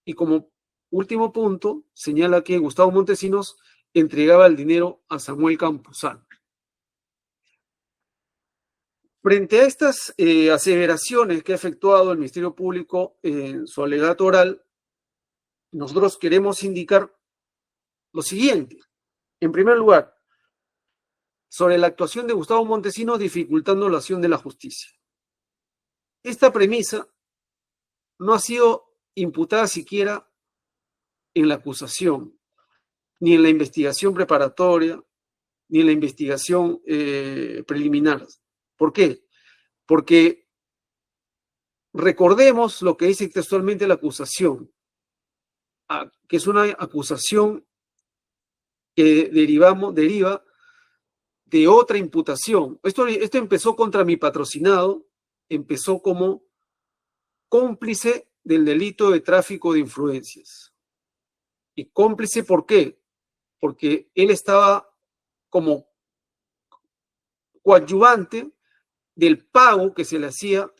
Y como último punto, señala que Gustavo Montesinos entregaba el dinero a Samuel Campuzano. Frente a estas aseveraciones que ha efectuado el Ministerio Público en su alegato oral, nosotros queremos indicar lo siguiente. En primer lugar, sobre la actuación de Gustavo Montesinos dificultando la acción de la justicia. Esta premisa no ha sido imputada siquiera en la acusación, ni en la investigación preparatoria, ni en la investigación preliminar. ¿Por qué? Porque recordemos lo que dice textualmente la acusación, que es una acusación que deriva de otra imputación. Esto empezó contra mi patrocinado, empezó como cómplice del delito de tráfico de influencias. ¿Y cómplice por qué? Porque él estaba como coadyuvante del pago que se le hacía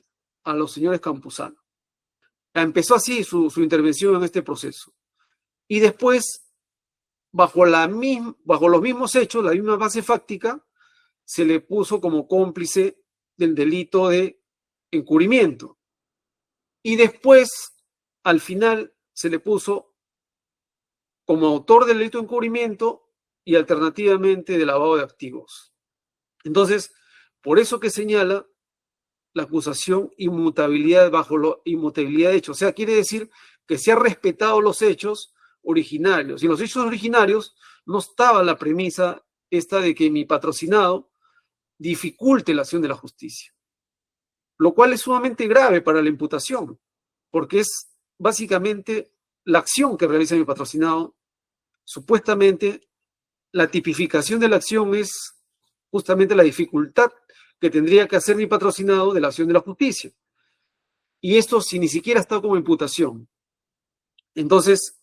a los señores Campuzano. Empezó así su intervención en este proceso. Y después, bajo los mismos hechos, la misma base fáctica, se le puso como cómplice del delito de encubrimiento. Y después, al final, se le puso como autor del delito de encubrimiento y alternativamente de lavado de activos. Entonces, por eso que señala la acusación inmutabilidad inmutabilidad de hechos. O sea, quiere decir que se han respetado los hechos originarios. Y en los hechos originarios no estaba la premisa esta de que mi patrocinado dificulte la acción de la justicia. Lo cual es sumamente grave para la imputación, porque es básicamente la acción que realiza mi patrocinado. Supuestamente, la tipificación de la acción es justamente la dificultad que tendría que hacer mi patrocinado de la acción de la justicia. Y esto si ni siquiera está como imputación. Entonces,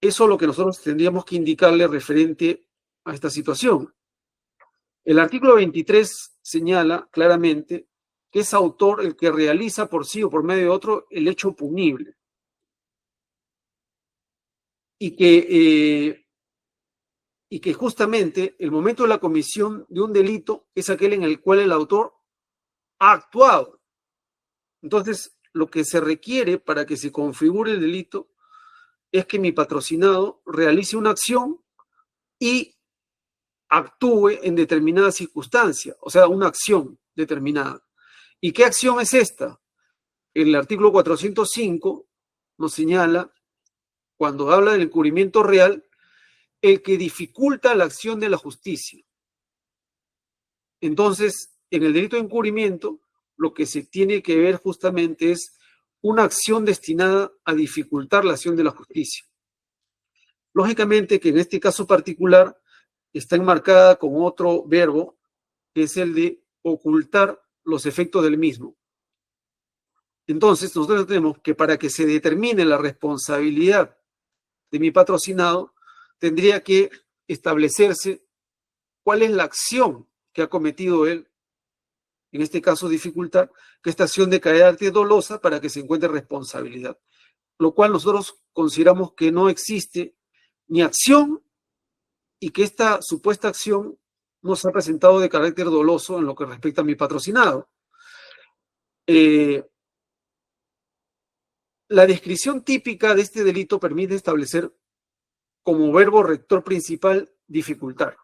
eso es lo que nosotros tendríamos que indicarle referente a esta situación. El artículo 23 señala claramente que es autor el que realiza por sí o por medio de otro el hecho punible. Y que justamente el momento de la comisión de un delito es aquel en el cual el autor ha actuado. Entonces, lo que se requiere para que se configure el delito es que mi patrocinado realice una acción y actúe en determinada circunstancia, o sea, una acción determinada. ¿Y qué acción es esta? El artículo 405 nos señala, cuando habla del encubrimiento real, el que dificulta la acción de la justicia. Entonces, en el delito de encubrimiento, lo que se tiene que ver justamente es una acción destinada a dificultar la acción de la justicia. Lógicamente que en este caso particular está enmarcada con otro verbo, que es el de ocultar los efectos del mismo. Entonces, nosotros tenemos que para que se determine la responsabilidad de mi patrocinado, tendría que establecerse cuál es la acción que ha cometido él, en este caso dificultar que esta acción de carácter dolosa para que se encuentre responsabilidad, lo cual nosotros consideramos que no existe ni acción y que esta supuesta acción no se ha presentado de carácter doloso en lo que respecta a mi patrocinado. La descripción típica de este delito permite establecer como verbo rector principal dificultar.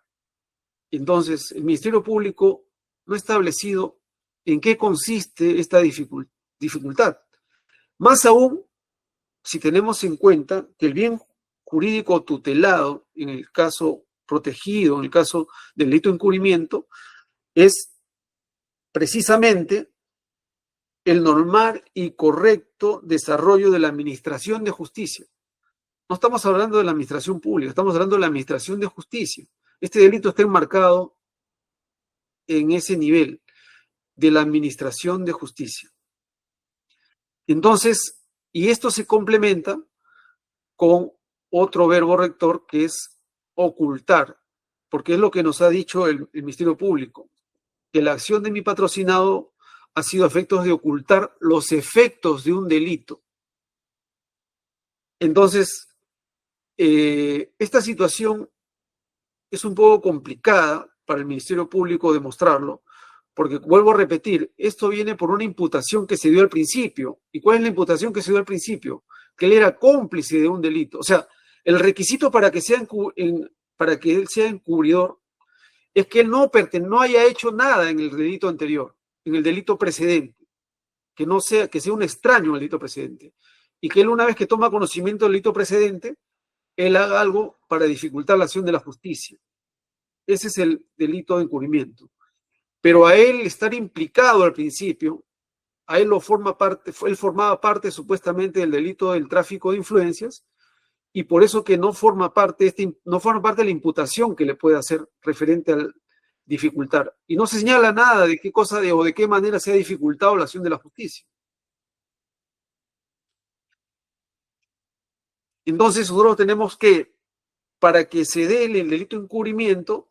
Entonces, el Ministerio Público no ha establecido en qué consiste esta dificultad. Más aún, si tenemos en cuenta que el bien jurídico tutelado, en el caso protegido, en el caso del delito de encubrimiento, es precisamente el normal y correcto desarrollo de la administración de justicia. No estamos hablando de la administración pública, estamos hablando de la administración de justicia. Este delito está enmarcado en ese nivel de la administración de justicia. Entonces, y esto se complementa con otro verbo rector que es ocultar, porque es lo que nos ha dicho el Ministerio Público, que la acción de mi patrocinado ha sido a efectos de ocultar los efectos de un delito. Entonces, esta situación es un poco complicada para el Ministerio Público demostrarlo, porque vuelvo a repetir, esto viene por una imputación que se dio al principio. ¿Y cuál es la imputación que se dio al principio? Que él era cómplice de un delito. O sea, el requisito para que él sea encubridor es que él no haya hecho nada en el delito anterior, en el delito precedente, que sea un extraño al delito precedente, y que él, una vez que toma conocimiento del delito precedente, él haga algo para dificultar la acción de la justicia. Ese es el delito de encubrimiento. Pero a él estar implicado al principio, a él él formaba parte supuestamente del delito del tráfico de influencias, y por eso que no forma parte de la imputación que le puede hacer referente al dificultar. Y no se señala nada de qué cosa o de qué manera se ha dificultado la acción de la justicia. Entonces nosotros tenemos que, para que se dé el delito de encubrimiento,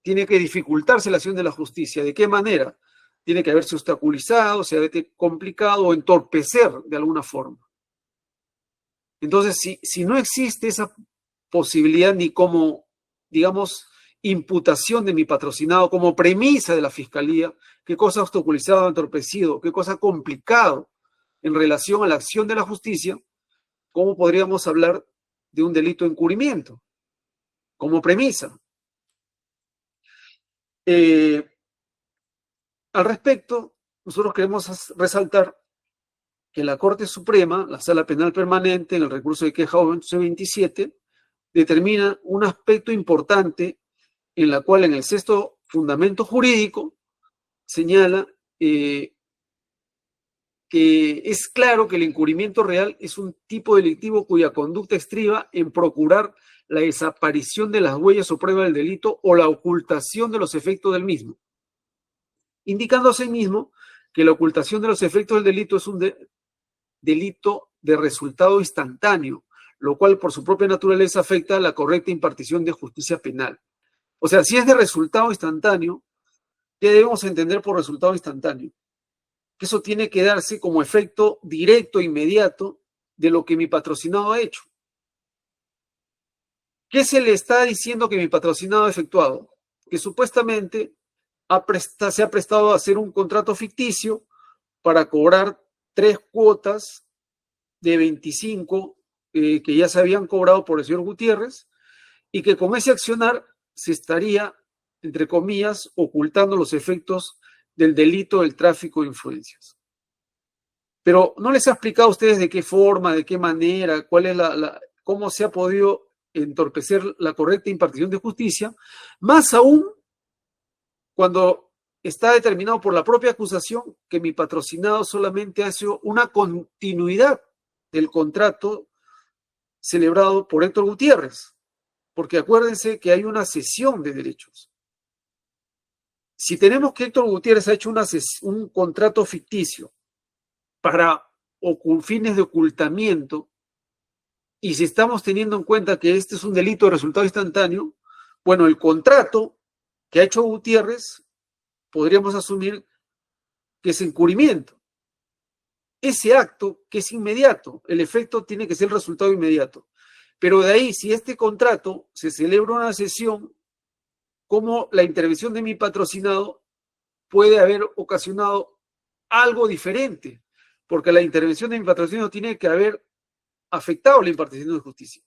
tiene que dificultarse la acción de la justicia. ¿De qué manera? Tiene que haberse obstaculizado, se ha complicado o entorpecer de alguna forma. Entonces, si no existe esa posibilidad ni como, digamos, imputación de mi patrocinado, como premisa de la Fiscalía, qué cosa ha obstaculizado, entorpecido, qué cosa ha complicado en relación a la acción de la justicia, ¿cómo podríamos hablar de un delito de encubrimiento como premisa? Al respecto, nosotros queremos resaltar que la Corte Suprema, la Sala Penal Permanente, en el recurso de queja 1127, determina un aspecto importante en la cual en el sexto fundamento jurídico señala que es claro que el encubrimiento real es un tipo delictivo cuya conducta estriba en procurar la desaparición de las huellas o pruebas del delito o la ocultación de los efectos del mismo, indicando asimismo que la ocultación de los efectos del delito es un delito de resultado instantáneo, lo cual por su propia naturaleza afecta a la correcta impartición de justicia penal. O sea, si es de resultado instantáneo, ¿qué debemos entender por resultado instantáneo? Que eso tiene que darse como efecto directo, inmediato, de lo que mi patrocinado ha hecho. ¿Qué se le está diciendo que mi patrocinado ha efectuado? Que supuestamente se ha prestado a hacer un contrato ficticio para cobrar 3 cuotas de 25 que ya se habían cobrado por el señor Gutiérrez, y que con ese accionar se estaría, entre comillas, ocultando los efectos del delito del tráfico de influencias. Pero no les ha explicado a ustedes de qué forma, de qué manera, cuál es cómo se ha podido entorpecer la correcta impartición de justicia, más aún cuando está determinado por la propia acusación que mi patrocinado solamente hace una continuidad del contrato celebrado por Héctor Gutiérrez, porque acuérdense que hay una cesión de derechos. Si tenemos que Héctor Gutiérrez ha hecho un contrato ficticio para fines de ocultamiento, Y si estamos teniendo en cuenta que este es un delito de resultado instantáneo, bueno, el contrato que ha hecho Gutiérrez podríamos asumir que es encubrimiento. Ese acto que es inmediato, el efecto tiene que ser el resultado inmediato. Pero de ahí, si este contrato se celebra una sesión, ¿cómo la intervención de mi patrocinado puede haber ocasionado algo diferente? Porque la intervención de mi patrocinado tiene que haber afectado la impartición de justicia.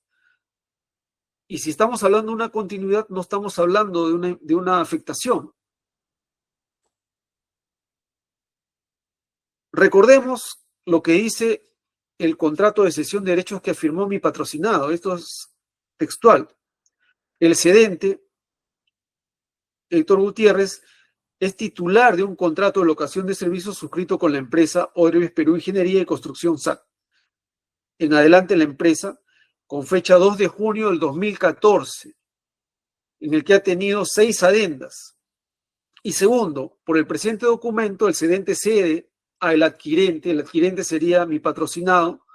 Y si estamos hablando de una continuidad, no estamos hablando de una afectación. Recordemos lo que dice el contrato de cesión de derechos que firmó mi patrocinado. Esto es textual. El cedente, Héctor Gutiérrez, es titular de un contrato de locación de servicios suscrito con la empresa Odebrecht Perú Ingeniería y Construcción SAC. En adelante la empresa, con fecha 2 de junio del 2014, en el que ha tenido 6 adendas. Y segundo, por el presente documento, el cedente cede al adquirente, el adquirente sería mi patrocinado,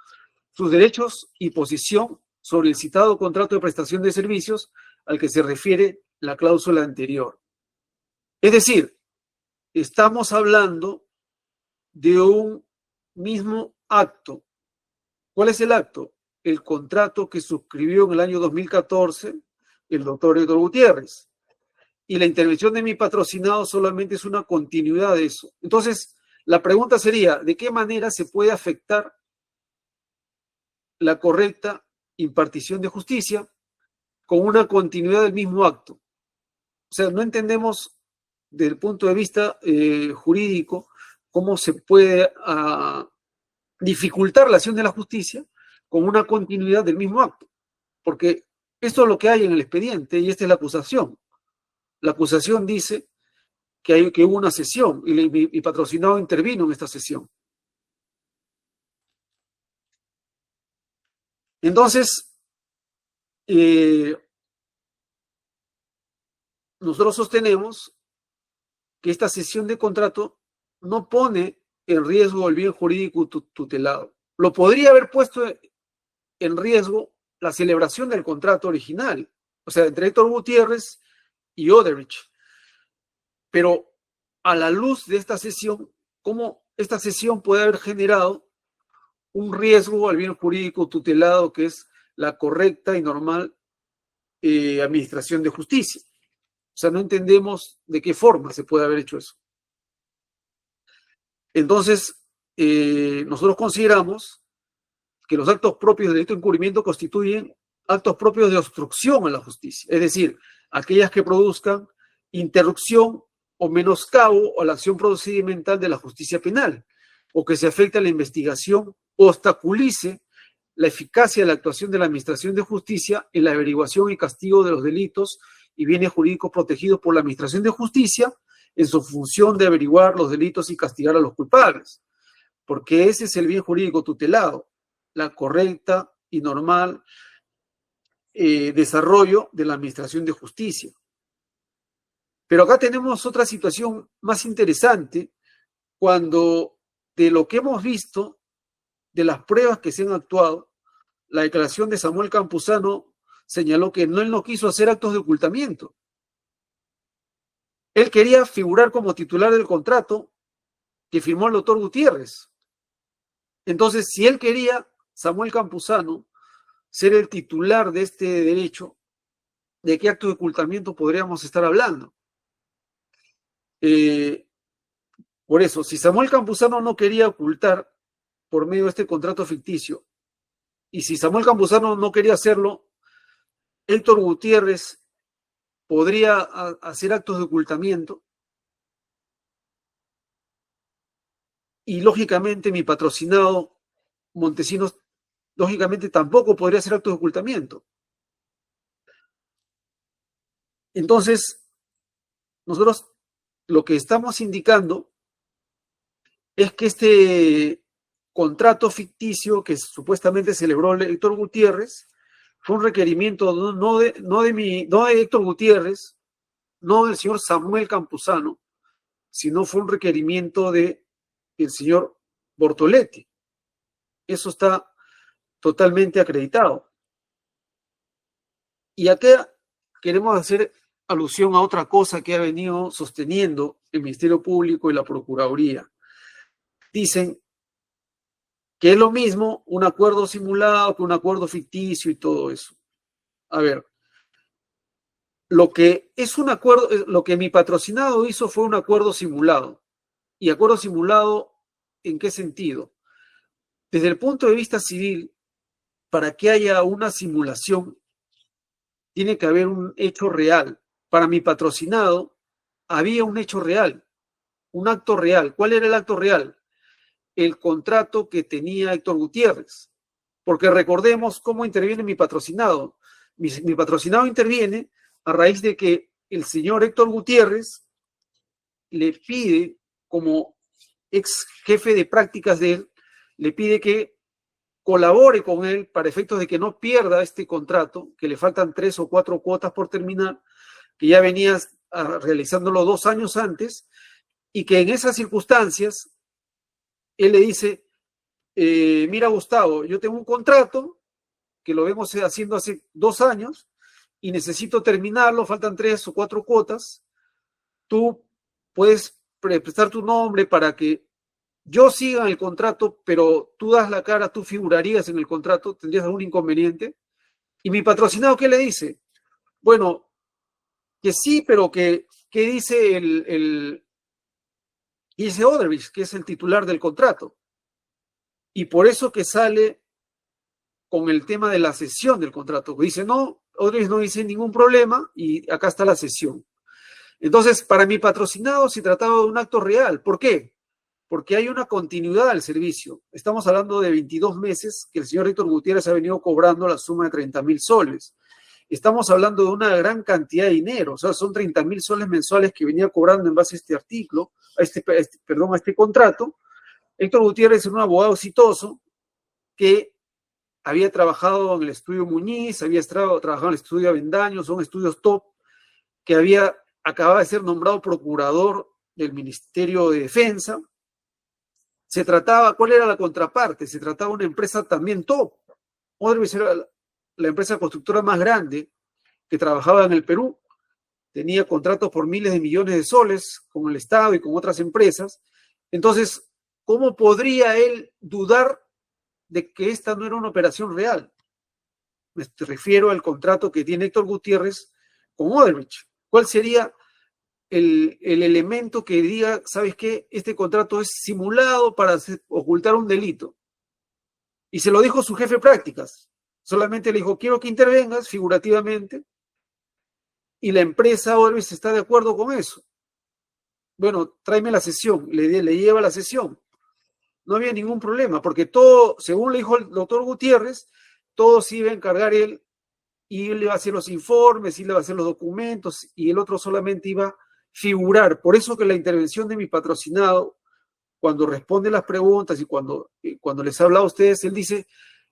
sus derechos y posición sobre el citado contrato de prestación de servicios al que se refiere la cláusula anterior. Es decir, estamos hablando de un mismo acto. ¿Cuál es el acto? El contrato que suscribió en el año 2014 el doctor Héctor Gutiérrez. Y la intervención de mi patrocinado solamente es una continuidad de eso. Entonces, la pregunta sería, ¿de qué manera se puede afectar la correcta impartición de justicia con una continuidad del mismo acto? O sea, no entendemos desde el punto de vista jurídico cómo se puede dificultar la acción de la justicia con una continuidad del mismo acto, porque esto es lo que hay en el expediente y esta es la acusación. La acusación dice que hubo una sesión y mi patrocinado intervino en esta sesión. Entonces, nosotros sostenemos que esta sesión de contrato no pone en riesgo el bien jurídico tutelado. Lo podría haber puesto en riesgo la celebración del contrato original, o sea, entre Héctor Gutiérrez y Odebrecht. Pero a la luz de esta sesión, ¿cómo esta sesión puede haber generado un riesgo al bien jurídico tutelado que es la correcta y normal administración de justicia? O sea, no entendemos de qué forma se puede haber hecho eso. Entonces, nosotros consideramos que los actos propios de delito de encubrimiento constituyen actos propios de obstrucción a la justicia, es decir, aquellas que produzcan interrupción o menoscabo a la acción procedimental de la justicia penal, o que se afecte a la investigación o obstaculice la eficacia de la actuación de la Administración de Justicia en la averiguación y castigo de los delitos y bienes jurídicos protegidos por la Administración de Justicia en su función de averiguar los delitos y castigar a los culpables, porque ese es el bien jurídico tutelado, la correcta y normal desarrollo de la Administración de Justicia. Pero acá tenemos otra situación más interesante, cuando de lo que hemos visto, de las pruebas que se han actuado, la declaración de Samuel Campuzano señaló que él no quiso hacer actos de ocultamiento. Él quería figurar como titular del contrato que firmó el doctor Gutiérrez. Entonces, si él quería, Samuel Campuzano, ser el titular de este derecho, ¿de qué acto de ocultamiento podríamos estar hablando? Por eso, si Samuel Campuzano no quería ocultar por medio de este contrato ficticio, y si Samuel Campuzano no quería hacerlo, Héctor Gutiérrez podría hacer actos de ocultamiento, y lógicamente mi patrocinado Montesinos lógicamente tampoco podría hacer actos de ocultamiento. Entonces, nosotros lo que estamos indicando es que este contrato ficticio que supuestamente celebró Héctor Gutiérrez fue un requerimiento no de Héctor Gutiérrez, no del señor Samuel Campuzano, sino fue un requerimiento del señor Bortoletti. Eso está totalmente acreditado. Y acá queremos hacer alusión a otra cosa que ha venido sosteniendo el Ministerio Público y la Procuraduría. Dicen que es lo mismo un acuerdo simulado que un acuerdo ficticio y todo eso. A ver, lo que es un acuerdo, lo que mi patrocinado hizo fue un acuerdo simulado. ¿Y acuerdo simulado en qué sentido? Desde el punto de vista civil, para que haya una simulación, tiene que haber un hecho real. Para mi patrocinado, había un hecho real, un acto real. ¿Cuál era el acto real? El contrato que tenía Héctor Gutiérrez. Porque recordemos cómo interviene mi patrocinado. Mi patrocinado interviene a raíz de que el señor Héctor Gutiérrez le pide, como ex jefe de prácticas de él, le pide que colabore con él para efectos de que no pierda este contrato, que le faltan 3 o 4 cuotas por terminar, que ya venías realizándolo 2 años antes, y que en esas circunstancias él le dice, mira Gustavo, yo tengo un contrato que lo vengo haciendo hace 2 años y necesito terminarlo, faltan 3 o 4 cuotas, tú puedes prestar tu nombre para que yo siga en el contrato, pero tú das la cara, tú figurarías en el contrato, ¿tendrías algún inconveniente? Y mi patrocinado, ¿qué le dice? Bueno, que sí, pero ¿qué dice dice Odebrecht, que es el titular del contrato? Y por eso que sale con el tema de la cesión del contrato. Dice, no, Odebrecht no dice ningún problema y acá está la cesión. Entonces, para mi patrocinado se trataba de un acto real. ¿Por qué? Porque hay una continuidad al servicio. Estamos hablando de 22 meses que el señor Héctor Gutiérrez ha venido cobrando la suma de 30.000 soles. Estamos hablando de una gran cantidad de dinero, o sea, son 30.000 soles mensuales que venía cobrando en base a este artículo, a este contrato. Héctor Gutiérrez es un abogado exitoso que había trabajado en el estudio Muñiz, había trabajado en el estudio Avendaño, son estudios top, que acababa de ser nombrado procurador del Ministerio de Defensa. Se trataba, ¿cuál era la contraparte? Se trataba de una empresa también top. Odebrecht era la empresa constructora más grande que trabajaba en el Perú. Tenía contratos por miles de millones de soles con el Estado y con otras empresas. Entonces, ¿cómo podría él dudar de que esta no era una operación real? Me refiero al contrato que tiene Héctor Gutiérrez con Odebrecht. ¿Cuál sería el elemento que diga, ¿sabes qué? Este contrato es simulado para ocultar un delito? Y se lo dijo su jefe de prácticas. Solamente le dijo, quiero que intervengas figurativamente, y la empresa Odebrecht está de acuerdo con eso. Bueno, tráeme la sesión, le lleva la sesión. No había ningún problema, porque todo, según le dijo el doctor Gutiérrez, todo se iba a encargar él, y él le iba a hacer los informes, y le iba a hacer los documentos, y el otro solamente iba a figurar. Por eso que la intervención de mi patrocinado, cuando responde las preguntas y cuando les habla a ustedes, él dice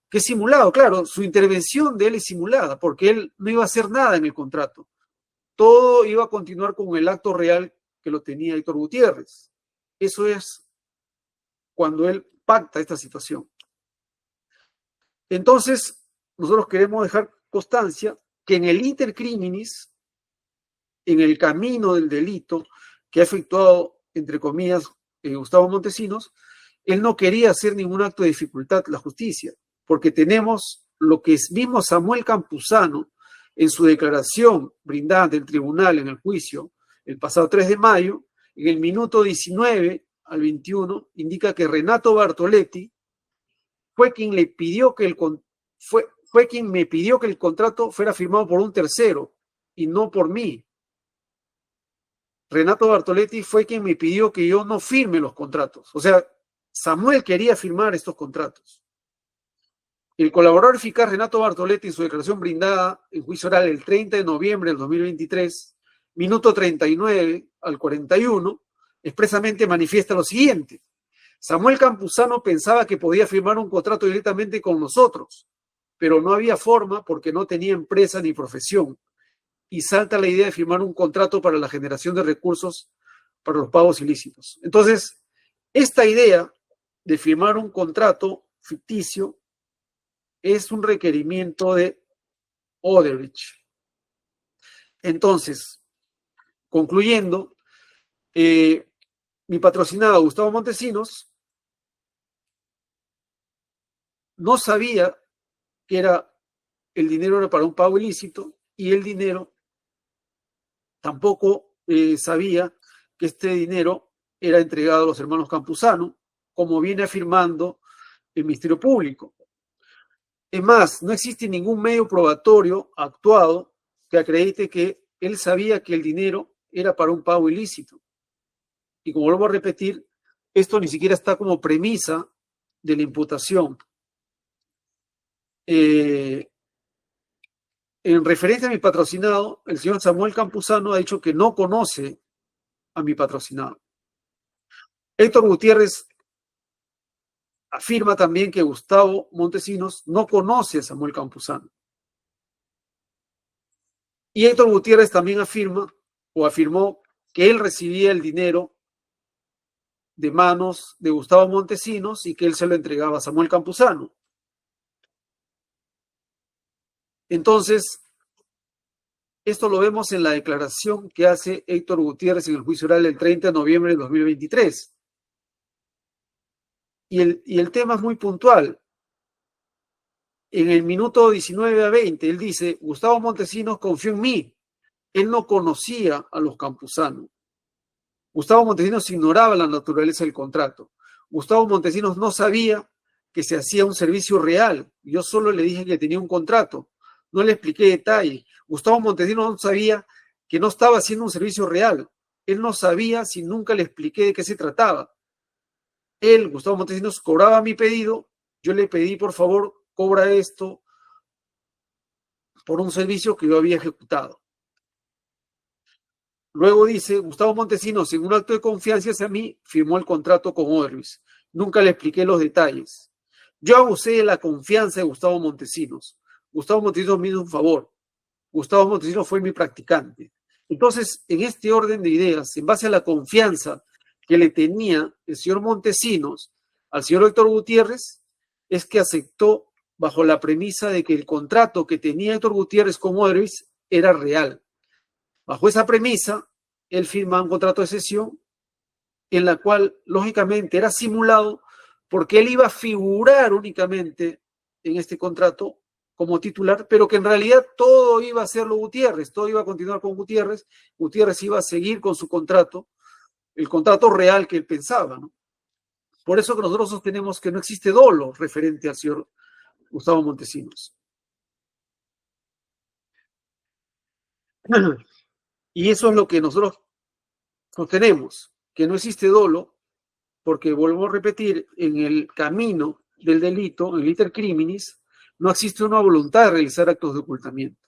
que es simulado. Claro, su intervención de él es simulada, porque él no iba a hacer nada en el contrato. Todo iba a continuar con el acto real que lo tenía Héctor Gutiérrez. Eso es cuando él pacta esta situación. Entonces, nosotros queremos dejar constancia que en el inter criminis, en el camino del delito que ha efectuado, entre comillas, Gustavo Montesinos, él no quería hacer ningún acto de dificultad a la justicia, porque tenemos lo que es mismo Samuel Campuzano en su declaración brindada ante el tribunal en el juicio el pasado 3 de mayo, en el minuto 19 al 21, indica que Renato Bartoletti fue quien me pidió que el contrato fuera firmado por un tercero y no por mí. Renato Bartoletti fue quien me pidió que yo no firme los contratos. O sea, Samuel quería firmar estos contratos. El colaborador eficaz Renato Bartoletti, en su declaración brindada en juicio oral el 30 de noviembre del 2023, minuto 39 al 41, expresamente manifiesta lo siguiente. Samuel Campuzano pensaba que podía firmar un contrato directamente con nosotros, pero no había forma porque no tenía empresa ni profesión. Y salta la idea de firmar un contrato para la generación de recursos para los pagos ilícitos. Entonces, esta idea de firmar un contrato ficticio es un requerimiento de Odebrecht. Entonces, concluyendo, mi patrocinado Gustavo Montesinos no sabía que el dinero era para un pago ilícito y el dinero tampoco sabía que este dinero era entregado a los hermanos Campuzano, como viene afirmando el Ministerio Público. Es más, no existe ningún medio probatorio actuado que acredite que él sabía que el dinero era para un pago ilícito. Y como vuelvo a repetir, esto ni siquiera está como premisa de la imputación. En referencia a mi patrocinado, el señor Samuel Campuzano ha dicho que no conoce a mi patrocinado. Héctor Gutiérrez afirma también que Gustavo Montesinos no conoce a Samuel Campuzano. Y Héctor Gutiérrez también afirmó que él recibía el dinero de manos de Gustavo Montesinos y que él se lo entregaba a Samuel Campuzano. Entonces, esto lo vemos en la declaración que hace Héctor Gutiérrez en el juicio oral el 30 de noviembre de 2023. Y el tema es muy puntual. En el minuto 19 a 20, él dice, Gustavo Montesinos confió en mí. Él no conocía a los Campuzano. Gustavo Montesinos ignoraba la naturaleza del contrato. Gustavo Montesinos no sabía que se hacía un servicio real. Yo solo le dije que tenía un contrato. No le expliqué detalles. Gustavo Montesinos no sabía que no estaba haciendo un servicio real. Él no sabía si nunca le expliqué de qué se trataba. Él, Gustavo Montesinos, cobraba mi pedido. Yo le pedí, por favor, cobra esto por un servicio que yo había ejecutado. Luego dice, Gustavo Montesinos, en un acto de confianza hacia mí, firmó el contrato con Odebrecht. Nunca le expliqué los detalles. Yo abusé de la confianza de Gustavo Montesinos. Gustavo Montesinos me hizo un favor. Gustavo Montesinos fue mi practicante. Entonces, en este orden de ideas, en base a la confianza que le tenía el señor Montesinos al señor Héctor Gutiérrez, es que aceptó bajo la premisa de que el contrato que tenía Héctor Gutiérrez con Odebrecht era real. Bajo esa premisa, él firma un contrato de cesión en la cual, lógicamente, era simulado porque él iba a figurar únicamente en este contrato como titular, pero que en realidad todo iba a hacerlo Gutiérrez, todo iba a continuar con Gutiérrez, Gutiérrez iba a seguir con su contrato, el contrato real que él pensaba, ¿no? Por eso que nosotros sostenemos que no existe dolo referente al señor Gustavo Montesinos. Y eso es lo que nosotros sostenemos, que no existe dolo, porque vuelvo a repetir, en el camino del delito, en el iter criminis, no existe una voluntad de realizar actos de ocultamiento.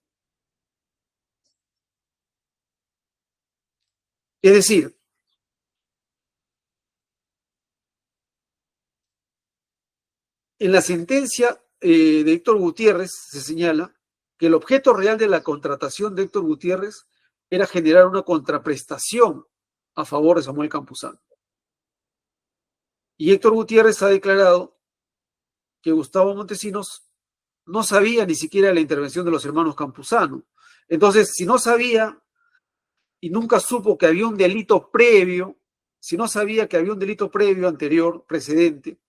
Es decir, en la sentencia de Héctor Gutiérrez se señala que el objeto real de la contratación de Héctor Gutiérrez era generar una contraprestación a favor de Samuel Campuzano. Y Héctor Gutiérrez ha declarado que Gustavo Montesinos no sabía ni siquiera la intervención de los hermanos Campuzano. Entonces, si no sabía y nunca supo que había un delito previo, si no sabía que había un delito previo anterior, precedente,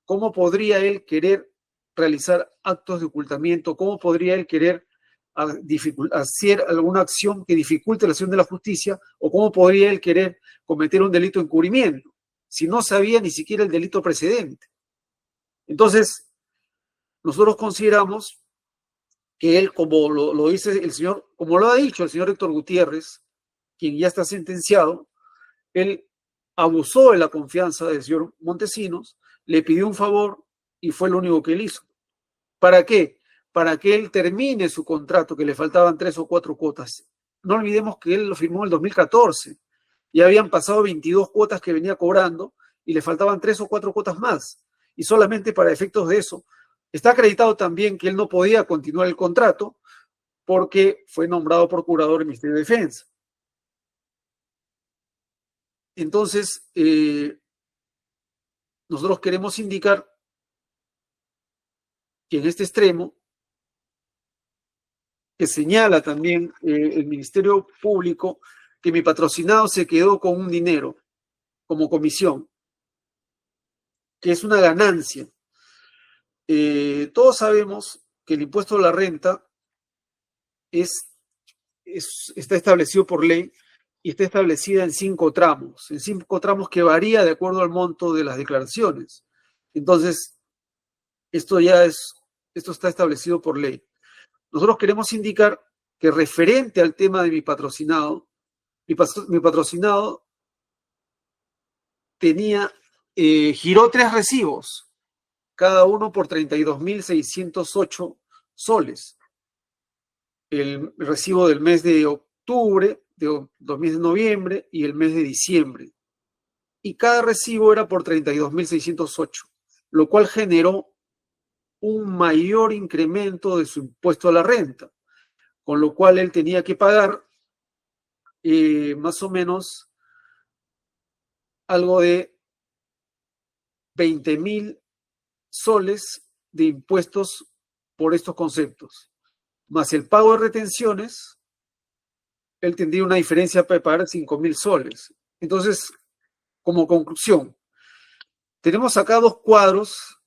¿cómo podría él querer realizar actos de ocultamiento? ¿Cómo podría él querer hacer alguna acción que dificulte la acción de la justicia? ¿O cómo podría él querer cometer un delito de encubrimiento si no sabía ni siquiera el delito precedente? Entonces, nosotros consideramos que él, como lo dice el señor, como lo ha dicho el señor Héctor Gutiérrez, quien ya está sentenciado, él abusó de la confianza del señor Montesinos, le pidió un favor y fue lo único que él hizo. ¿Para qué? Para que él termine su contrato, que le faltaban 3 o 4 cuotas. No olvidemos que él lo firmó en el 2014. Ya habían pasado 22 cuotas que venía cobrando y le faltaban 3 o 4 cuotas más. Y solamente para efectos de eso, está acreditado también que él no podía continuar el contrato porque fue nombrado procurador del Ministerio de Defensa. Entonces, nosotros queremos indicar que en este extremo, que señala también el Ministerio Público que mi patrocinado se quedó con un dinero como comisión, que es una ganancia. Todos sabemos que el impuesto a la renta está establecido por ley y está establecida en 5 tramos que varía de acuerdo al monto de las declaraciones. Entonces, esto está establecido por ley. Nosotros queremos indicar que referente al tema de mi patrocinado, mi patrocinado giró 3 recibos, cada uno por 32.608 soles. El recibo del mes de octubre, del mes de noviembre y el mes de diciembre. Y cada recibo era por 32.608, lo cual generó un mayor incremento de su impuesto a la renta, con lo cual él tenía que pagar más o menos algo de 20.000 soles de impuestos por estos conceptos, más el pago de retenciones, él tendría una diferencia para pagar 5.000 soles. Entonces, como conclusión, tenemos acá 2 cuadros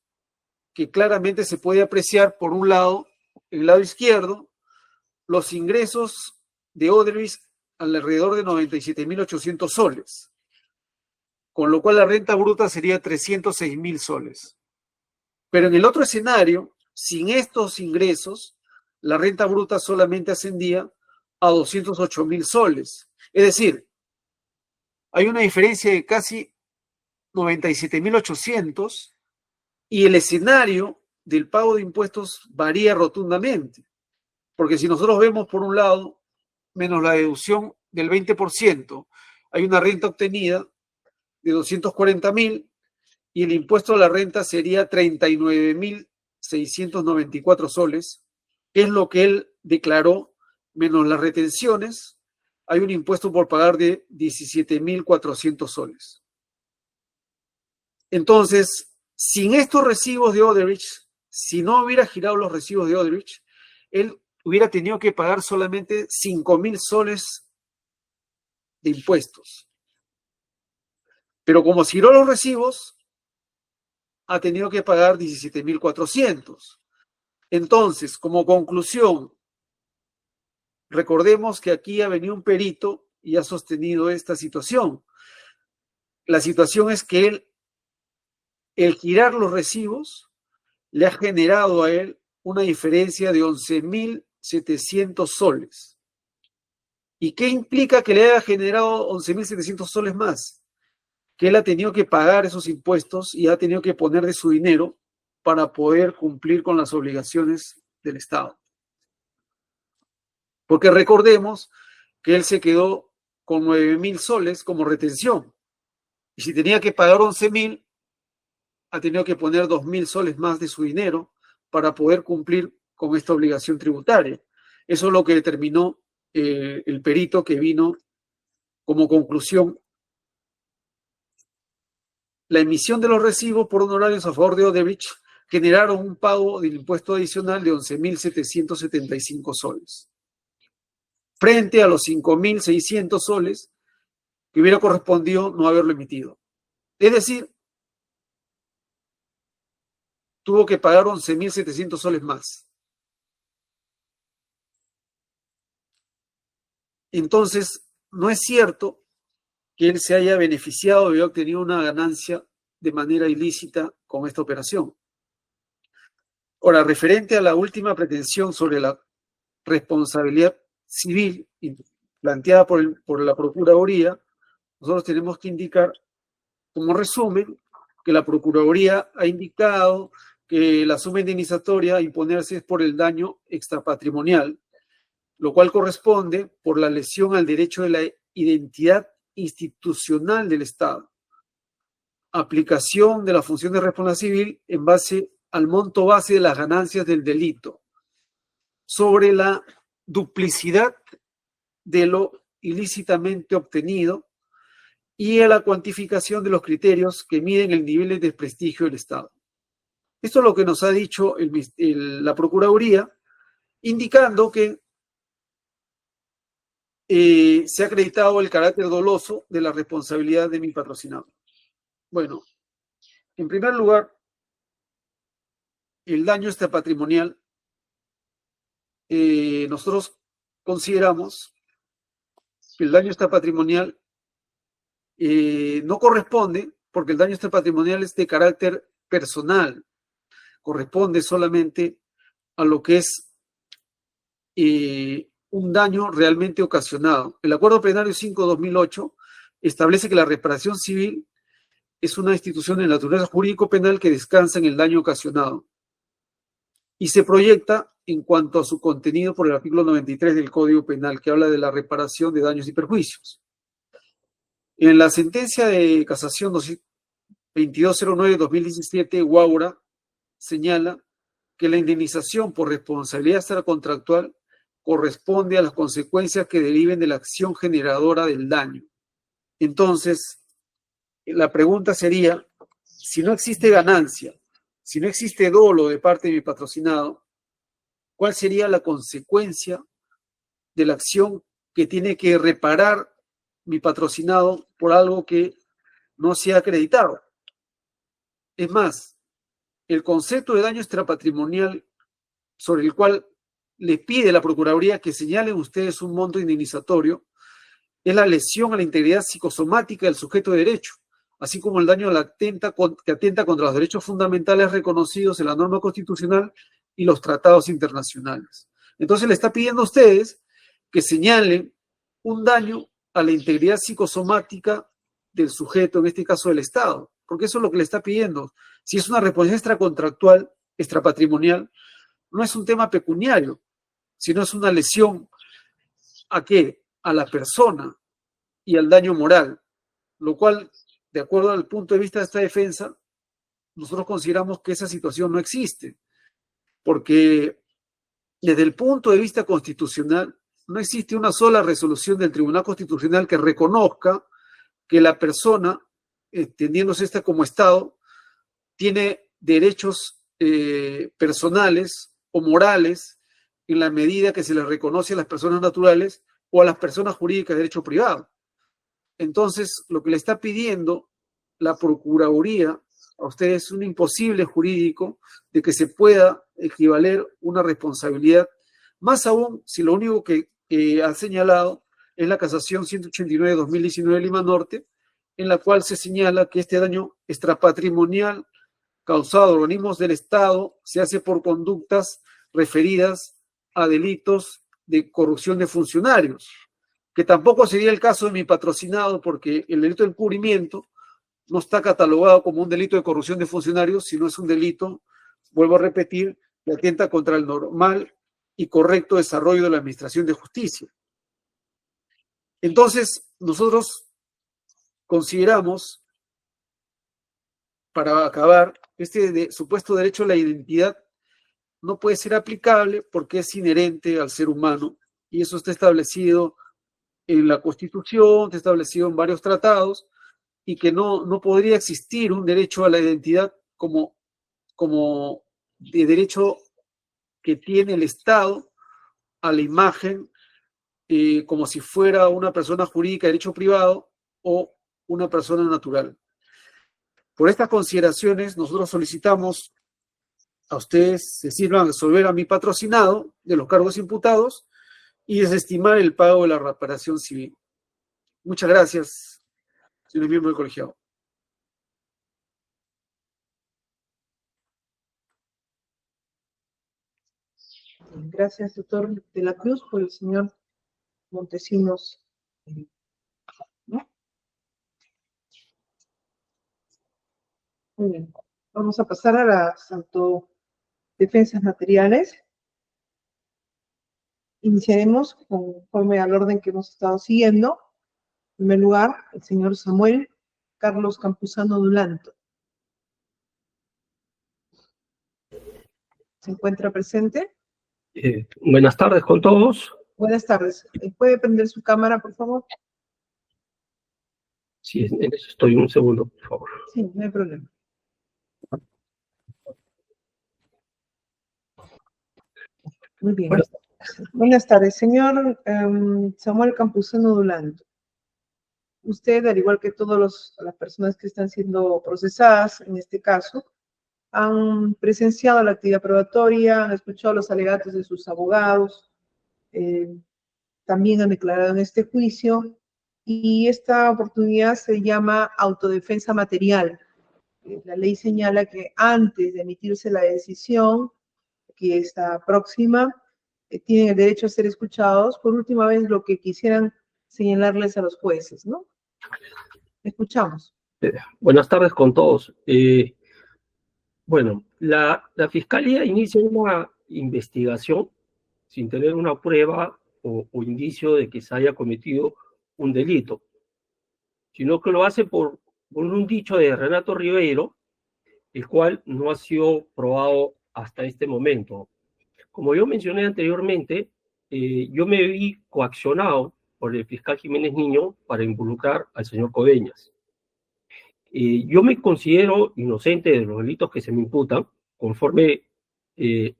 que claramente se puede apreciar. Por un lado, en el lado izquierdo, los ingresos de Odebrecht alrededor de 97.800 soles, con lo cual la renta bruta sería 306.000 soles. Pero en el otro escenario, sin estos ingresos, la renta bruta solamente ascendía a 208.000 soles. Es decir, hay una diferencia de casi 97.800 y el escenario del pago de impuestos varía rotundamente. Porque si nosotros vemos por un lado, menos la deducción del 20%, hay una renta obtenida de 240.000 y el impuesto a la renta sería 39.694 soles, que es lo que él declaró, menos las retenciones, hay un impuesto por pagar de 17.400 soles. Entonces, sin estos recibos de Odebrecht, si no hubiera girado los recibos de Odebrecht, él hubiera tenido que pagar solamente 5.000 soles de impuestos. Pero como giró los recibos, ha tenido que pagar 17.400. Entonces, como conclusión, recordemos que aquí ha venido un perito y ha sostenido esta situación. La situación es que el girar los recibos le ha generado a él una diferencia de 11.700 soles. ¿Y qué implica que le haya generado 11.700 soles más? Que él ha tenido que pagar esos impuestos y ha tenido que poner de su dinero para poder cumplir con las obligaciones del Estado. Porque recordemos que él se quedó con 9.000 soles como retención. Y si tenía que pagar 11.000, ha tenido que poner 2.000 soles más de su dinero para poder cumplir con esta obligación tributaria. Eso es lo que determinó el perito que vino como conclusión. La emisión de los recibos por honorarios a favor de Odebrecht generaron un pago del impuesto adicional de 11.775 soles, frente a los 5.600 soles que hubiera correspondido no haberlo emitido. Es decir, tuvo que pagar 11.700 soles más. Entonces, no es cierto que él se haya beneficiado y haya obtenido una ganancia de manera ilícita con esta operación. Ahora, referente a la última pretensión sobre la responsabilidad civil planteada por la Procuraduría, nosotros tenemos que indicar, como resumen, que la Procuraduría ha indicado que la suma indemnizatoria a imponerse es por el daño extrapatrimonial, lo cual corresponde por la lesión al derecho de la identidad institucional del Estado, aplicación de la función de responsabilidad civil en base al monto base de las ganancias del delito, sobre la duplicidad de lo ilícitamente obtenido y a la cuantificación de los criterios que miden el nivel de desprestigio del Estado. Esto es lo que nos ha dicho la Procuraduría, indicando que se ha acreditado el carácter doloso de la responsabilidad de mi patrocinado. Bueno, en primer lugar, el daño extrapatrimonial, nosotros consideramos que el daño extrapatrimonial no corresponde, porque el daño extrapatrimonial es de carácter personal, corresponde solamente a lo que es un daño realmente ocasionado. El Acuerdo Plenario 5/2008 establece que la reparación civil es una institución de naturaleza jurídico-penal que descansa en el daño ocasionado y se proyecta en cuanto a su contenido por el artículo 93 del Código Penal, que habla de la reparación de daños y perjuicios. En la sentencia de casación 2209-2017, Guaura señala que la indemnización por responsabilidad extracontractual corresponde a las consecuencias que deriven de la acción generadora del daño. Entonces, la pregunta sería, si no existe ganancia, si no existe dolo de parte de mi patrocinado, ¿cuál sería la consecuencia de la acción que tiene que reparar mi patrocinado por algo que no se ha acreditado? Es más, el concepto de daño extrapatrimonial sobre el cual le pide la Procuraduría que señalen ustedes un monto indemnizatorio es la lesión a la integridad psicosomática del sujeto de derecho, así como el daño que atenta contra los derechos fundamentales reconocidos en la norma constitucional y los tratados internacionales. Entonces le está pidiendo a ustedes que señalen un daño a la integridad psicosomática del sujeto, en este caso del Estado, porque eso es lo que le está pidiendo. Si es una responsabilidad extracontractual, extrapatrimonial, no es un tema pecuniario, sino es una lesión ¿a qué? A la persona y al daño moral, lo cual, de acuerdo al punto de vista de esta defensa, nosotros consideramos que esa situación no existe, porque desde el punto de vista constitucional no existe una sola resolución del Tribunal Constitucional que reconozca que la persona, entendiéndose esta como Estado, tiene derechos personales o morales en la medida que se les reconoce a las personas naturales o a las personas jurídicas de derecho privado. Entonces, lo que le está pidiendo la Procuraduría a ustedes es un imposible jurídico de que se pueda equivaler una responsabilidad, más aún si lo único que ha señalado es la casación 189/2019 Lima Norte, en la cual se señala que este daño extrapatrimonial causado a organismos del Estado se hace por conductas referidas a delitos de corrupción de funcionarios, que tampoco sería el caso de mi patrocinado, porque el delito de encubrimiento no está catalogado como un delito de corrupción de funcionarios, sino es un delito, vuelvo a repetir, que atenta contra el normal y correcto desarrollo de la administración de justicia. Entonces, nosotros consideramos, para acabar, este supuesto derecho a la identidad no puede ser aplicable porque es inherente al ser humano, y eso está establecido en la Constitución, está establecido en varios tratados, y que no podría existir un derecho a la identidad como de derecho que tiene el Estado a la imagen, como si fuera una persona jurídica de derecho privado o una persona natural. Por estas consideraciones, nosotros solicitamos a ustedes se sirvan a absolver a mi patrocinado de los cargos imputados y desestimar el pago de la reparación civil. Muchas gracias, señor miembro del colegiado. Gracias, doctor de la Cruz, por el señor Montesinos. ¿No? Muy bien. Vamos a pasar a las autodefensas materiales. Iniciaremos conforme al orden que hemos estado siguiendo. En primer lugar, el señor Samuel Carlos Campuzano Dulanto. ¿Se encuentra presente? Buenas tardes con todos. Buenas tardes. ¿Puede prender su cámara, por favor? Sí, en eso estoy. Un segundo, por favor. Sí, no hay problema. Muy bien. Buenas Buenas tardes, señor Samuel Campuzano Dulanto. Usted, al igual que todas las personas que están siendo procesadas en este caso, han presenciado la actividad probatoria, han escuchado los alegatos de sus abogados, también han declarado en este juicio, y esta oportunidad se llama autodefensa material. La ley señala que antes de emitirse la decisión, que está próxima, tienen el derecho a ser escuchados. Por última vez, lo que quisieran señalarles a los jueces, ¿no? Escuchamos. Buenas tardes con todos. Bueno, la Fiscalía inicia una investigación sin tener una prueba o indicio de que se haya cometido un delito, sino que lo hace por un dicho de Renato Ribeiro, el cual no ha sido probado hasta este momento. Como yo mencioné anteriormente, yo me vi coaccionado por el fiscal Jiménez Niño para involucrar al señor Coveñas. Yo me considero inocente de los delitos que se me imputan, conforme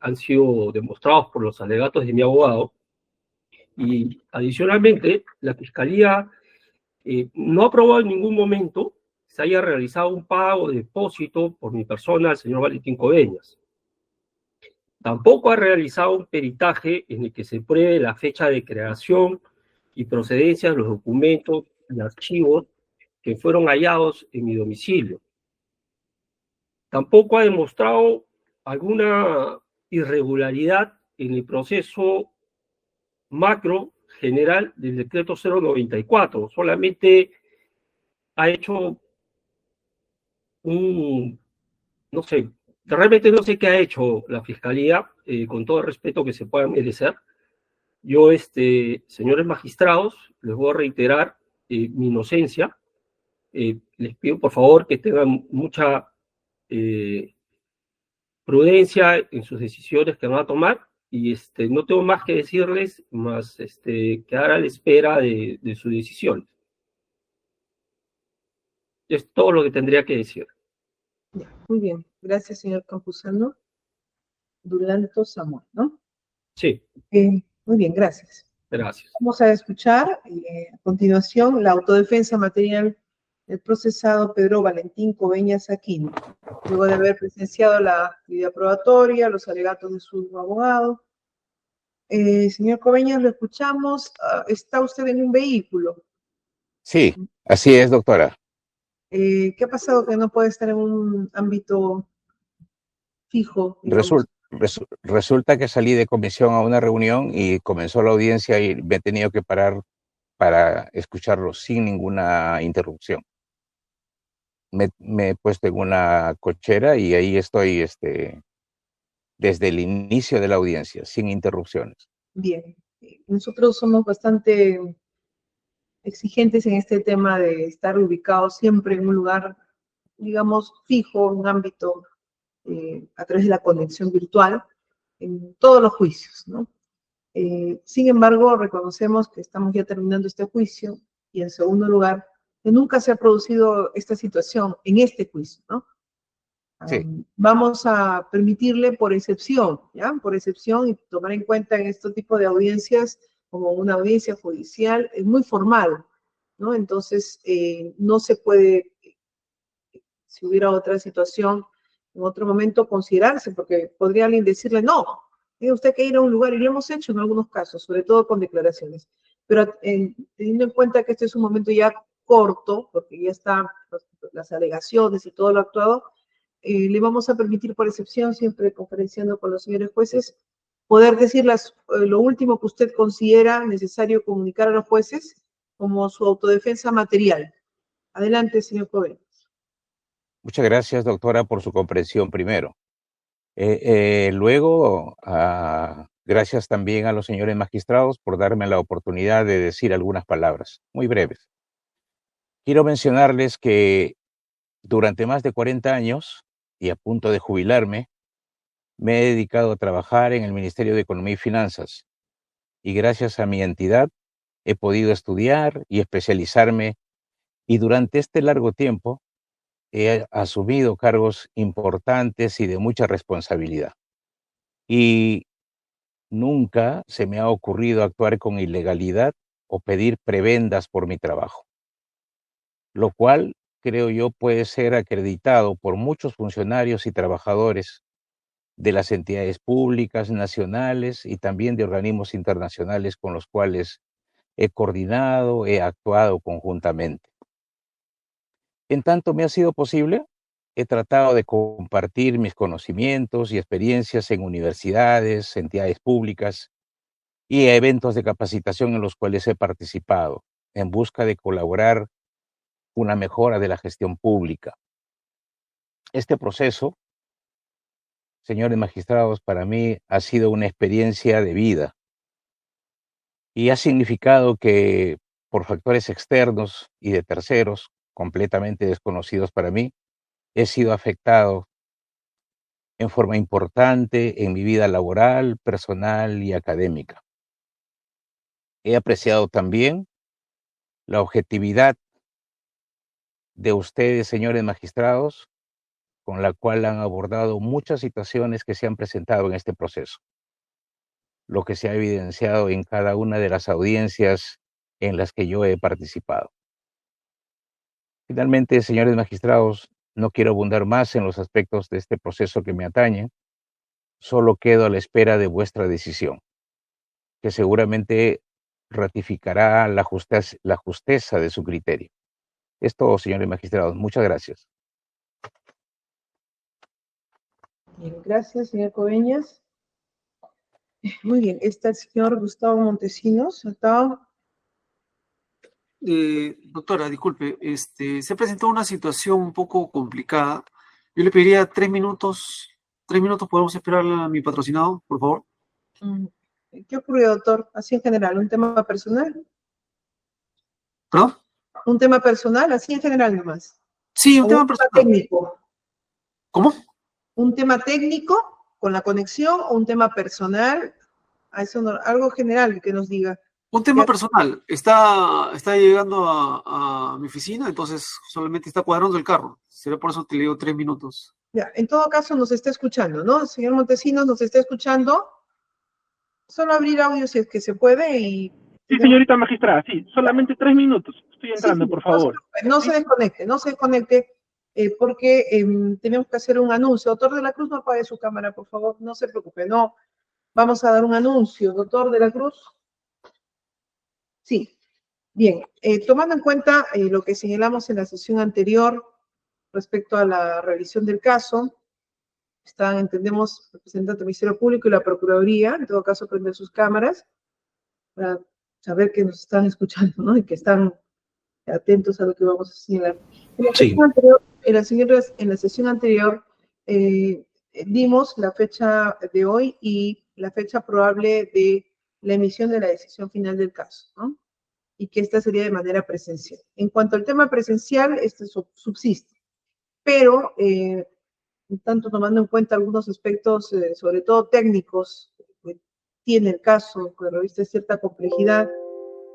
han sido demostrados por los alegatos de mi abogado, y adicionalmente la Fiscalía no ha probado en ningún momento se haya realizado un pago de depósito por mi persona al señor Valentín Coveñas. Tampoco ha realizado un peritaje en el que se pruebe la fecha de creación y procedencia de los documentos y archivos que fueron hallados en mi domicilio. Tampoco ha demostrado alguna irregularidad en el proceso macro general del decreto 094. Solamente ha hecho no sé, realmente no sé qué ha hecho la Fiscalía, con todo el respeto que se pueda merecer. Yo, señores magistrados, les voy a reiterar mi inocencia. Les pido, por favor, que tengan mucha prudencia en sus decisiones que van a tomar, y no tengo más que decirles, más quedar a la espera de sus decisiones. Es todo lo que tendría que decir. Muy bien, gracias, señor Campuzano Dulanto Samuel, ¿no? Sí. Muy bien, gracias. Gracias. Vamos a escuchar a continuación la autodefensa material del procesado Pedro Valentín Coveñas Aquino, luego de haber presenciado la actividad probatoria, los alegatos de su abogado. Señor Coveñas, lo escuchamos. ¿Está usted en un vehículo? Sí, así es, doctora. ¿Qué ha pasado que no puede estar en un ámbito fijo, digamos? Resulta que salí de comisión a una reunión y comenzó la audiencia y me he tenido que parar para escucharlo sin ninguna interrupción. Me he puesto en una cochera y ahí estoy desde el inicio de la audiencia, sin interrupciones. Bien, nosotros somos bastante exigentes en este tema de estar ubicados siempre en un lugar, digamos, fijo, un ámbito a través de la conexión virtual en todos los juicios, ¿no? Sin embargo, reconocemos que estamos ya terminando este juicio y, en segundo lugar, que nunca se ha producido esta situación en este juicio, ¿no? Sí. Vamos a permitirle por excepción, ¿ya? Por excepción, y tomar en cuenta en este tipo de audiencias como una audiencia judicial, es muy formal, ¿no? Entonces, no se puede, si hubiera otra situación, en otro momento considerarse, porque podría alguien decirle, no, tiene usted que ir a un lugar, y lo hemos hecho en algunos casos, sobre todo con declaraciones. Pero teniendo en cuenta que este es un momento ya corto, porque ya están las alegaciones y todo lo actuado, le vamos a permitir por excepción, siempre conferenciando con los señores jueces, poder decir lo último que usted considera necesario comunicar a los jueces como su autodefensa material. Adelante, señor Coveñas. Muchas gracias, doctora, por su comprensión primero. Luego, gracias también a los señores magistrados por darme la oportunidad de decir algunas palabras muy breves. Quiero mencionarles que durante más de 40 años y a punto de jubilarme, me he dedicado a trabajar en el Ministerio de Economía y Finanzas, y gracias a mi entidad he podido estudiar y especializarme, y durante este largo tiempo he asumido cargos importantes y de mucha responsabilidad. Y nunca se me ha ocurrido actuar con ilegalidad o pedir prebendas por mi trabajo, lo cual creo yo puede ser acreditado por muchos funcionarios y trabajadores de las entidades públicas, nacionales y también de organismos internacionales con los cuales he coordinado, he actuado conjuntamente. En tanto me ha sido posible, he tratado de compartir mis conocimientos y experiencias en universidades, entidades públicas y eventos de capacitación en los cuales he participado, en busca de colaborar una mejora de la gestión pública. Este proceso, señores magistrados, para mí ha sido una experiencia de vida y ha significado que por factores externos y de terceros, completamente desconocidos para mí, he sido afectado en forma importante en mi vida laboral, personal y académica. He apreciado también la objetividad de ustedes, señores magistrados, con la cual han abordado muchas situaciones que se han presentado en este proceso, lo que se ha evidenciado en cada una de las audiencias en las que yo he participado. Finalmente, señores magistrados, no quiero abundar más en los aspectos de este proceso que me atañen, solo quedo a la espera de vuestra decisión, que seguramente ratificará la justeza de su criterio. Es todo, señores magistrados. Muchas gracias. Bien, gracias, señor Coveñas. Muy bien, está el señor Gustavo Montesinos, sentado. Doctora, disculpe, se ha presentado una situación un poco complicada. Yo le pediría 3 minutos. 3 minutos, ¿podemos esperar a mi patrocinado, por favor? ¿Qué ocurrió, doctor? Así en general, ¿un tema personal? ¿Perdón? ¿Un tema personal? Así en general nomás. Sí, un ¿O tema un tema personal. técnico? ¿Cómo? ¿Un tema técnico con la conexión o un tema personal? A eso no, algo general que nos diga. Un tema Ya. personal. Está llegando a mi oficina, entonces solamente está cuadrando el carro. Será por eso que le digo 3 minutos. Ya, en todo caso nos está escuchando, ¿no? El señor Montesinos nos está escuchando. Solo abrir audio si es que se puede y... Sí, señorita magistrada, sí, solamente 3 minutos. Estoy entrando, sí, por favor. No se desconecte, porque tenemos que hacer un anuncio. Doctor de la Cruz, no apague su cámara, por favor, no se preocupe, no. Vamos a dar un anuncio. Doctor de la Cruz. Sí, bien. Tomando en cuenta lo que señalamos en la sesión anterior respecto a la revisión del caso, están, entendemos, representante del Ministerio Público y la Procuraduría, en todo caso, prender sus cámaras para saber que nos están escuchando, ¿no? Y que están atentos a lo que vamos a señalar. En la sesión anterior dimos la fecha de hoy y la fecha probable de la emisión de la decisión final del caso, ¿no? Y que esta sería de manera presencial. En cuanto al tema presencial, este subsiste, pero tanto tomando en cuenta algunos aspectos, sobre todo técnicos, que tiene el caso, que reviste cierta complejidad,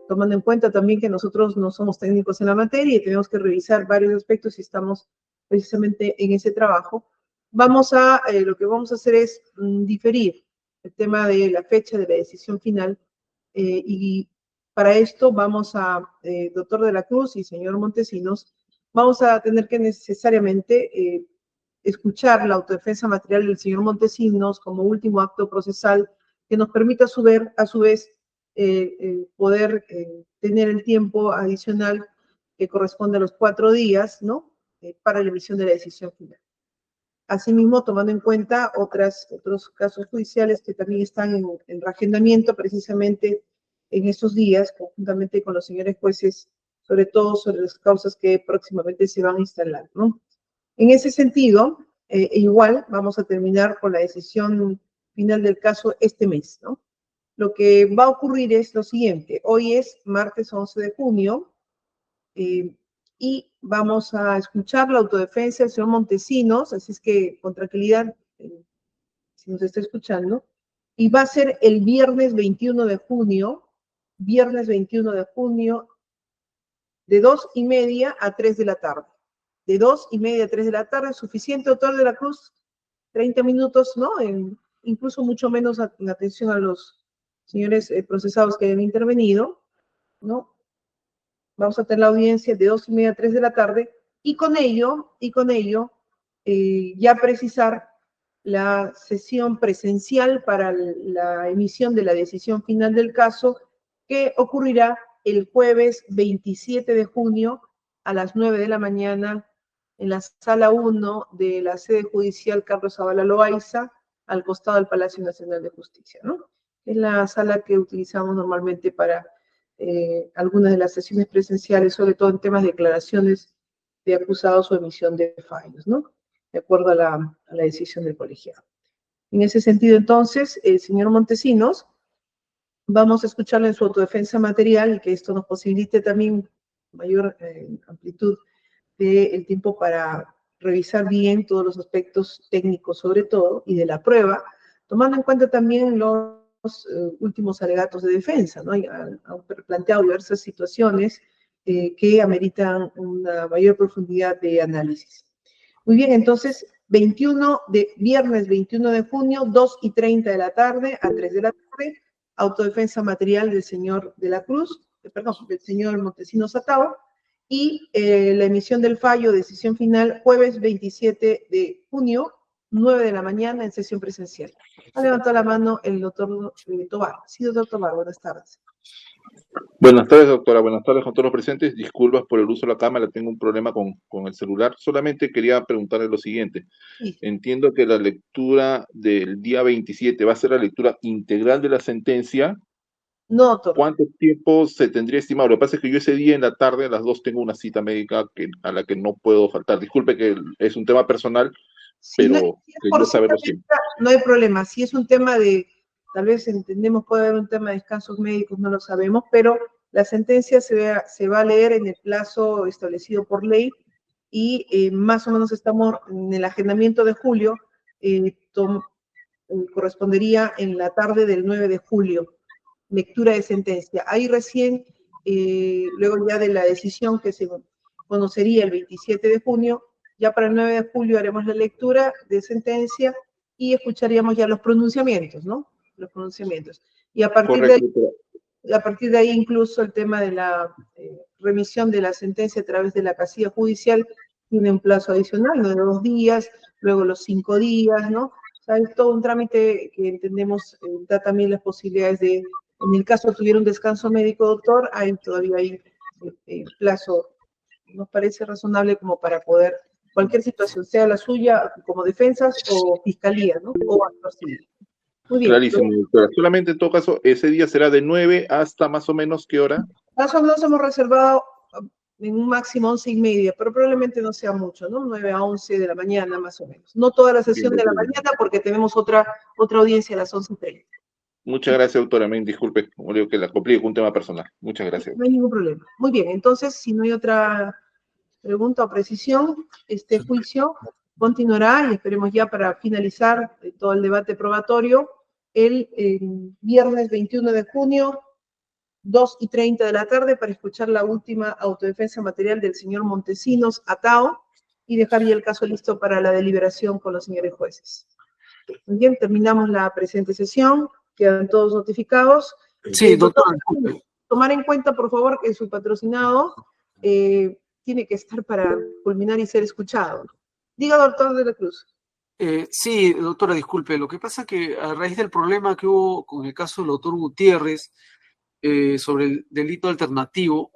tomando en cuenta también que nosotros no somos técnicos en la materia y tenemos que revisar varios aspectos y estamos precisamente en ese trabajo. Lo que vamos a hacer es diferir el tema de la fecha de la decisión final y para esto vamos a, doctor de la Cruz y señor Montesinos, vamos a tener que necesariamente escuchar la autodefensa material del señor Montesinos como último acto procesal que nos permita a su vez poder tener el tiempo adicional que corresponde a los 4 días, ¿no? Para la emisión de la decisión final. Asimismo, tomando en cuenta otros casos judiciales que también están en reagendamiento precisamente en estos días, conjuntamente con los señores jueces, sobre todo sobre las causas que próximamente se van a instalar, ¿no? En ese sentido, igual vamos a terminar con la decisión final del caso este mes, ¿no? Lo que va a ocurrir es lo siguiente. Hoy es martes 11 de junio y vamos a escuchar la autodefensa del señor Montesinos, así es que con tranquilidad, si nos está escuchando, y va a ser el viernes 21 de junio, de 2:30 a 3 de la tarde. De 2:30 a 3 de la tarde, suficiente, doctor de la Cruz, 30 minutos, ¿no? incluso mucho menos en atención a los señores procesados que hayan intervenido, ¿no? Vamos a tener la audiencia de 2:30 a 3 de la tarde, y con ello, ya precisar la sesión presencial para la emisión de la decisión final del caso, que ocurrirá el jueves 27 de junio a las 9 de la mañana en la sala 1 de la sede judicial Carlos Zavala Loaiza, al costado del Palacio Nacional de Justicia, ¿no? Es la sala que utilizamos normalmente para algunas de las sesiones presenciales, sobre todo en temas de declaraciones de acusados o emisión de fallos, ¿no? De acuerdo a la decisión del colegiado. En ese sentido, entonces, señor Montesinos, vamos a escucharle en su autodefensa material y que esto nos posibilite también mayor amplitud del tiempo para revisar bien todos los aspectos técnicos, sobre todo, y de la prueba, tomando en cuenta también los últimos alegatos de defensa, ¿no? Han planteado diversas situaciones que ameritan una mayor profundidad de análisis. Muy bien, entonces, viernes 21 de junio, 2:30 de la tarde a 3 de la tarde, autodefensa material del señor de la Cruz, del señor Montesinos Atao, y la emisión del fallo, decisión final, jueves 27 de junio, 9 de la mañana, en sesión presencial. Ha levantado la mano el doctor Tobar. Sí, doctor Tobar, buenas tardes. Buenas tardes, doctora. Buenas tardes con todos los presentes. Disculpas por el uso de la cámara, tengo un problema con el celular. Solamente quería preguntarle lo siguiente. Sí. Entiendo que la lectura del día 27 va a ser la lectura integral de la sentencia. No, doctor. ¿Cuánto tiempo se tendría estimado? Lo que pasa es que yo ese día en la tarde, a las 2, tengo una cita médica a la que no puedo faltar. Disculpe que es un tema personal, pero quería saberlo siempre. No hay problema. Si es un tema de, tal vez entendemos, puede haber un tema de descansos médicos, no lo sabemos, pero la sentencia se va a leer en el plazo establecido por ley y más o menos estamos en el agendamiento de julio, correspondería en la tarde del 9 de julio, lectura de sentencia. Ahí recién, luego ya de la decisión que se conocería el 27 de junio, ya para el 9 de julio haremos la lectura de sentencia y escucharíamos ya los pronunciamientos, ¿no? Los pronunciamientos. Y a partir de ahí incluso el tema de la remisión de la sentencia a través de la casilla judicial tiene un plazo adicional, ¿no? De 2 días, luego los 5 días, ¿no? O sea, es todo un trámite que entendemos da también las posibilidades de, en el caso tuviera un descanso médico, doctor, todavía hay plazo, nos parece razonable como para poder, cualquier situación, sea la suya como defensas o fiscalía, ¿no? O actor civil. Muy bien. Clarísimo, doctora. Solamente en todo caso, ese día será de 9 hasta más o menos ¿qué hora? Más o menos hemos reservado en un máximo 11:30, pero probablemente no sea mucho, ¿no? 9 a 11 de la mañana, más o menos. No toda la sesión de la mañana, porque tenemos otra audiencia a las 11:30. Muchas gracias, doctora. Me disculpe, como digo, que la complique con un tema personal. Muchas gracias. No hay ningún problema. Muy bien, entonces, si no hay otra pregunta o precisión, este juicio continuará y esperemos ya para finalizar todo el debate probatorio el viernes 21 de junio, 2:30 de la tarde, para escuchar la última autodefensa material del señor Montesinos Atao y dejar ya el caso listo para la deliberación con los señores jueces. Muy bien, terminamos la presente sesión, quedan todos notificados. Sí, doctor. Tomar en cuenta, por favor, que su patrocinado tiene que estar para culminar y ser escuchado. Diga, doctor de la Cruz. Sí, doctora, disculpe. Lo que pasa es que a raíz del problema que hubo con el caso del doctor Gutiérrez sobre el delito alternativo,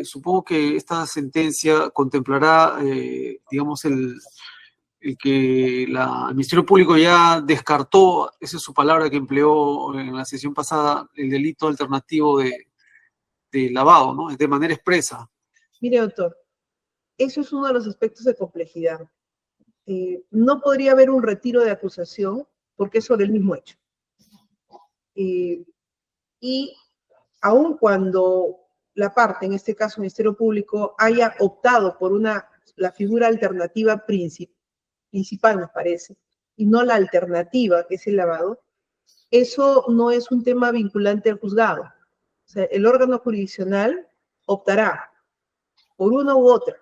supongo que esta sentencia contemplará, digamos, el que el Ministerio Público ya descartó, esa es su palabra que empleó en la sesión pasada, el delito alternativo de lavado, ¿no? De manera expresa. Mire, doctor, eso es uno de los aspectos de complejidad. No podría haber un retiro de acusación porque es sobre el mismo hecho. Y aun cuando la parte, en este caso el Ministerio Público, haya optado por la figura alternativa principal, nos parece, y no la alternativa, que es el lavado, eso no es un tema vinculante al juzgado. O sea, el órgano jurisdiccional optará por una u otra,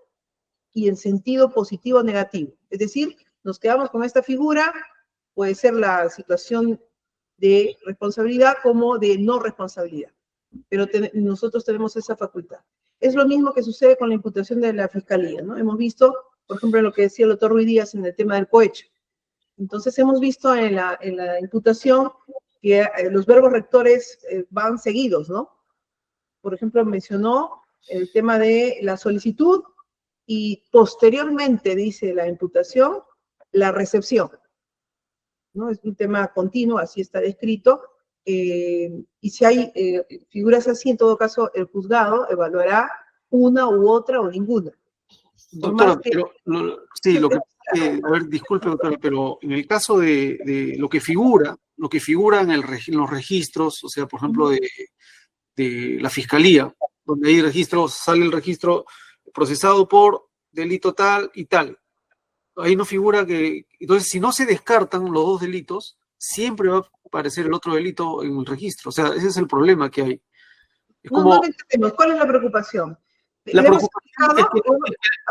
y en sentido positivo o negativo. Es decir, nos quedamos con esta figura puede ser la situación de responsabilidad como de no responsabilidad. Pero nosotros tenemos esa facultad. Es lo mismo que sucede con la imputación de la Fiscalía, ¿no? Hemos visto, por ejemplo, lo que decía el doctor Ruiz Díaz en el tema del cohecho. Entonces, hemos visto en la imputación que los verbos rectores van seguidos, ¿no? Por ejemplo, mencionó el tema de la solicitud y posteriormente, dice la imputación, la recepción, ¿no? Es un tema continuo, así está descrito, y si hay figuras así, en todo caso, el juzgado evaluará una u otra o ninguna. Doctora, pero sí, a ver, disculpe, doctora, pero en el caso de lo que figura en los registros, o sea, por ejemplo, de la Fiscalía, donde hay registros, sale el registro procesado por delito tal y tal. Ahí no figura que, entonces, si no se descartan los dos delitos, siempre va a aparecer el otro delito en el registro. O sea, ese es el problema que hay. No lo entendemos. ¿Cuál es la preocupación? La preocupación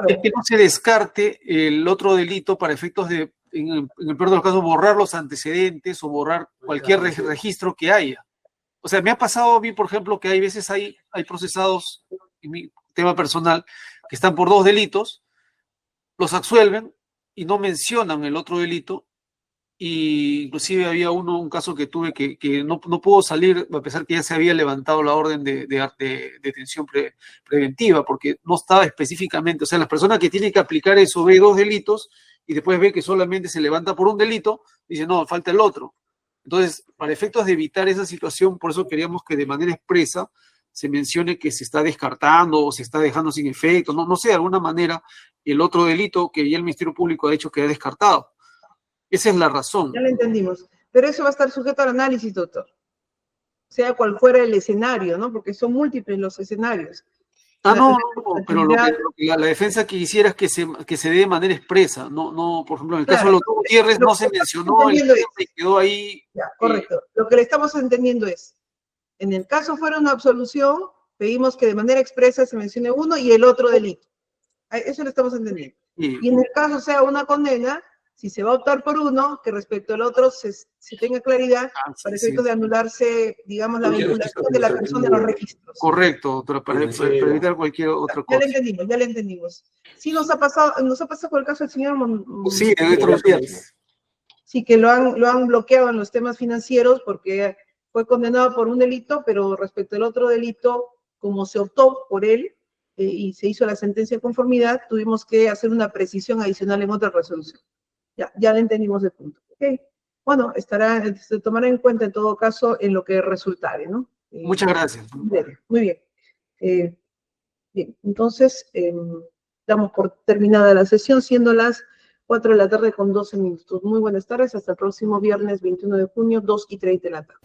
es que no se descarte el otro delito para efectos de, en el peor de los casos, borrar los antecedentes o borrar cualquier registro que haya. O sea, me ha pasado a mí, por ejemplo, que hay veces hay procesados, en mi tema personal, que están por dos delitos, los absuelven y no mencionan el otro delito, y inclusive había un caso que tuve que no pudo salir, a pesar que ya se había levantado la orden de detención preventiva, porque no estaba específicamente, o sea, las personas que tienen que aplicar eso ve dos delitos y después ve que solamente se levanta por un delito, dice, no, falta el otro. Entonces, para efectos de evitar esa situación, por eso queríamos que de manera expresa se mencione que se está descartando o se está dejando sin efecto, no sé, de alguna manera, el otro delito que ya el Ministerio Público ha dicho que ha descartado. Esa es la razón. Ya lo entendimos. Pero eso va a estar sujeto al análisis, doctor. Sea cual fuera el escenario, ¿no? Porque son múltiples los escenarios. No, pero la defensa que quisiera es que se dé de manera expresa. No, por ejemplo, en el caso de los Gutiérrez no se mencionó, el tema quedó ahí. Ya, correcto. Lo que le estamos entendiendo es, en el caso fuera una absolución, pedimos que de manera expresa se mencione uno y el otro delito. Eso lo estamos entendiendo. Sí. Y en el caso sea una condena, si se va a optar por uno, que respecto al otro se tenga claridad para efectos de anularse, digamos, la vinculación de la persona a los registros. Correcto, doctora, para evitar cualquier otra cosa. Ya le entendimos. Sí nos ha pasado con el caso del señor sí, de otros días. Sí, que lo han bloqueado en los temas financieros porque fue condenado por un delito, pero respecto al otro delito, como se optó por él y se hizo la sentencia de conformidad, tuvimos que hacer una precisión adicional en otra resolución. Ya le entendimos el punto. Okay. Bueno, se tomará en cuenta en todo caso en lo que resultare, ¿no? Muchas gracias. Muy bien. Bien, entonces, damos por terminada la sesión, siendo las 4 de la tarde con 12 minutos. Muy buenas tardes, hasta el próximo viernes 21 de junio, 2:30 de la tarde.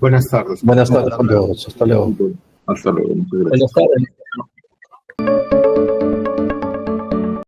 Buenas tardes. Buenas tardes, hasta luego. Hasta luego. Muchas gracias. Buenas tardes.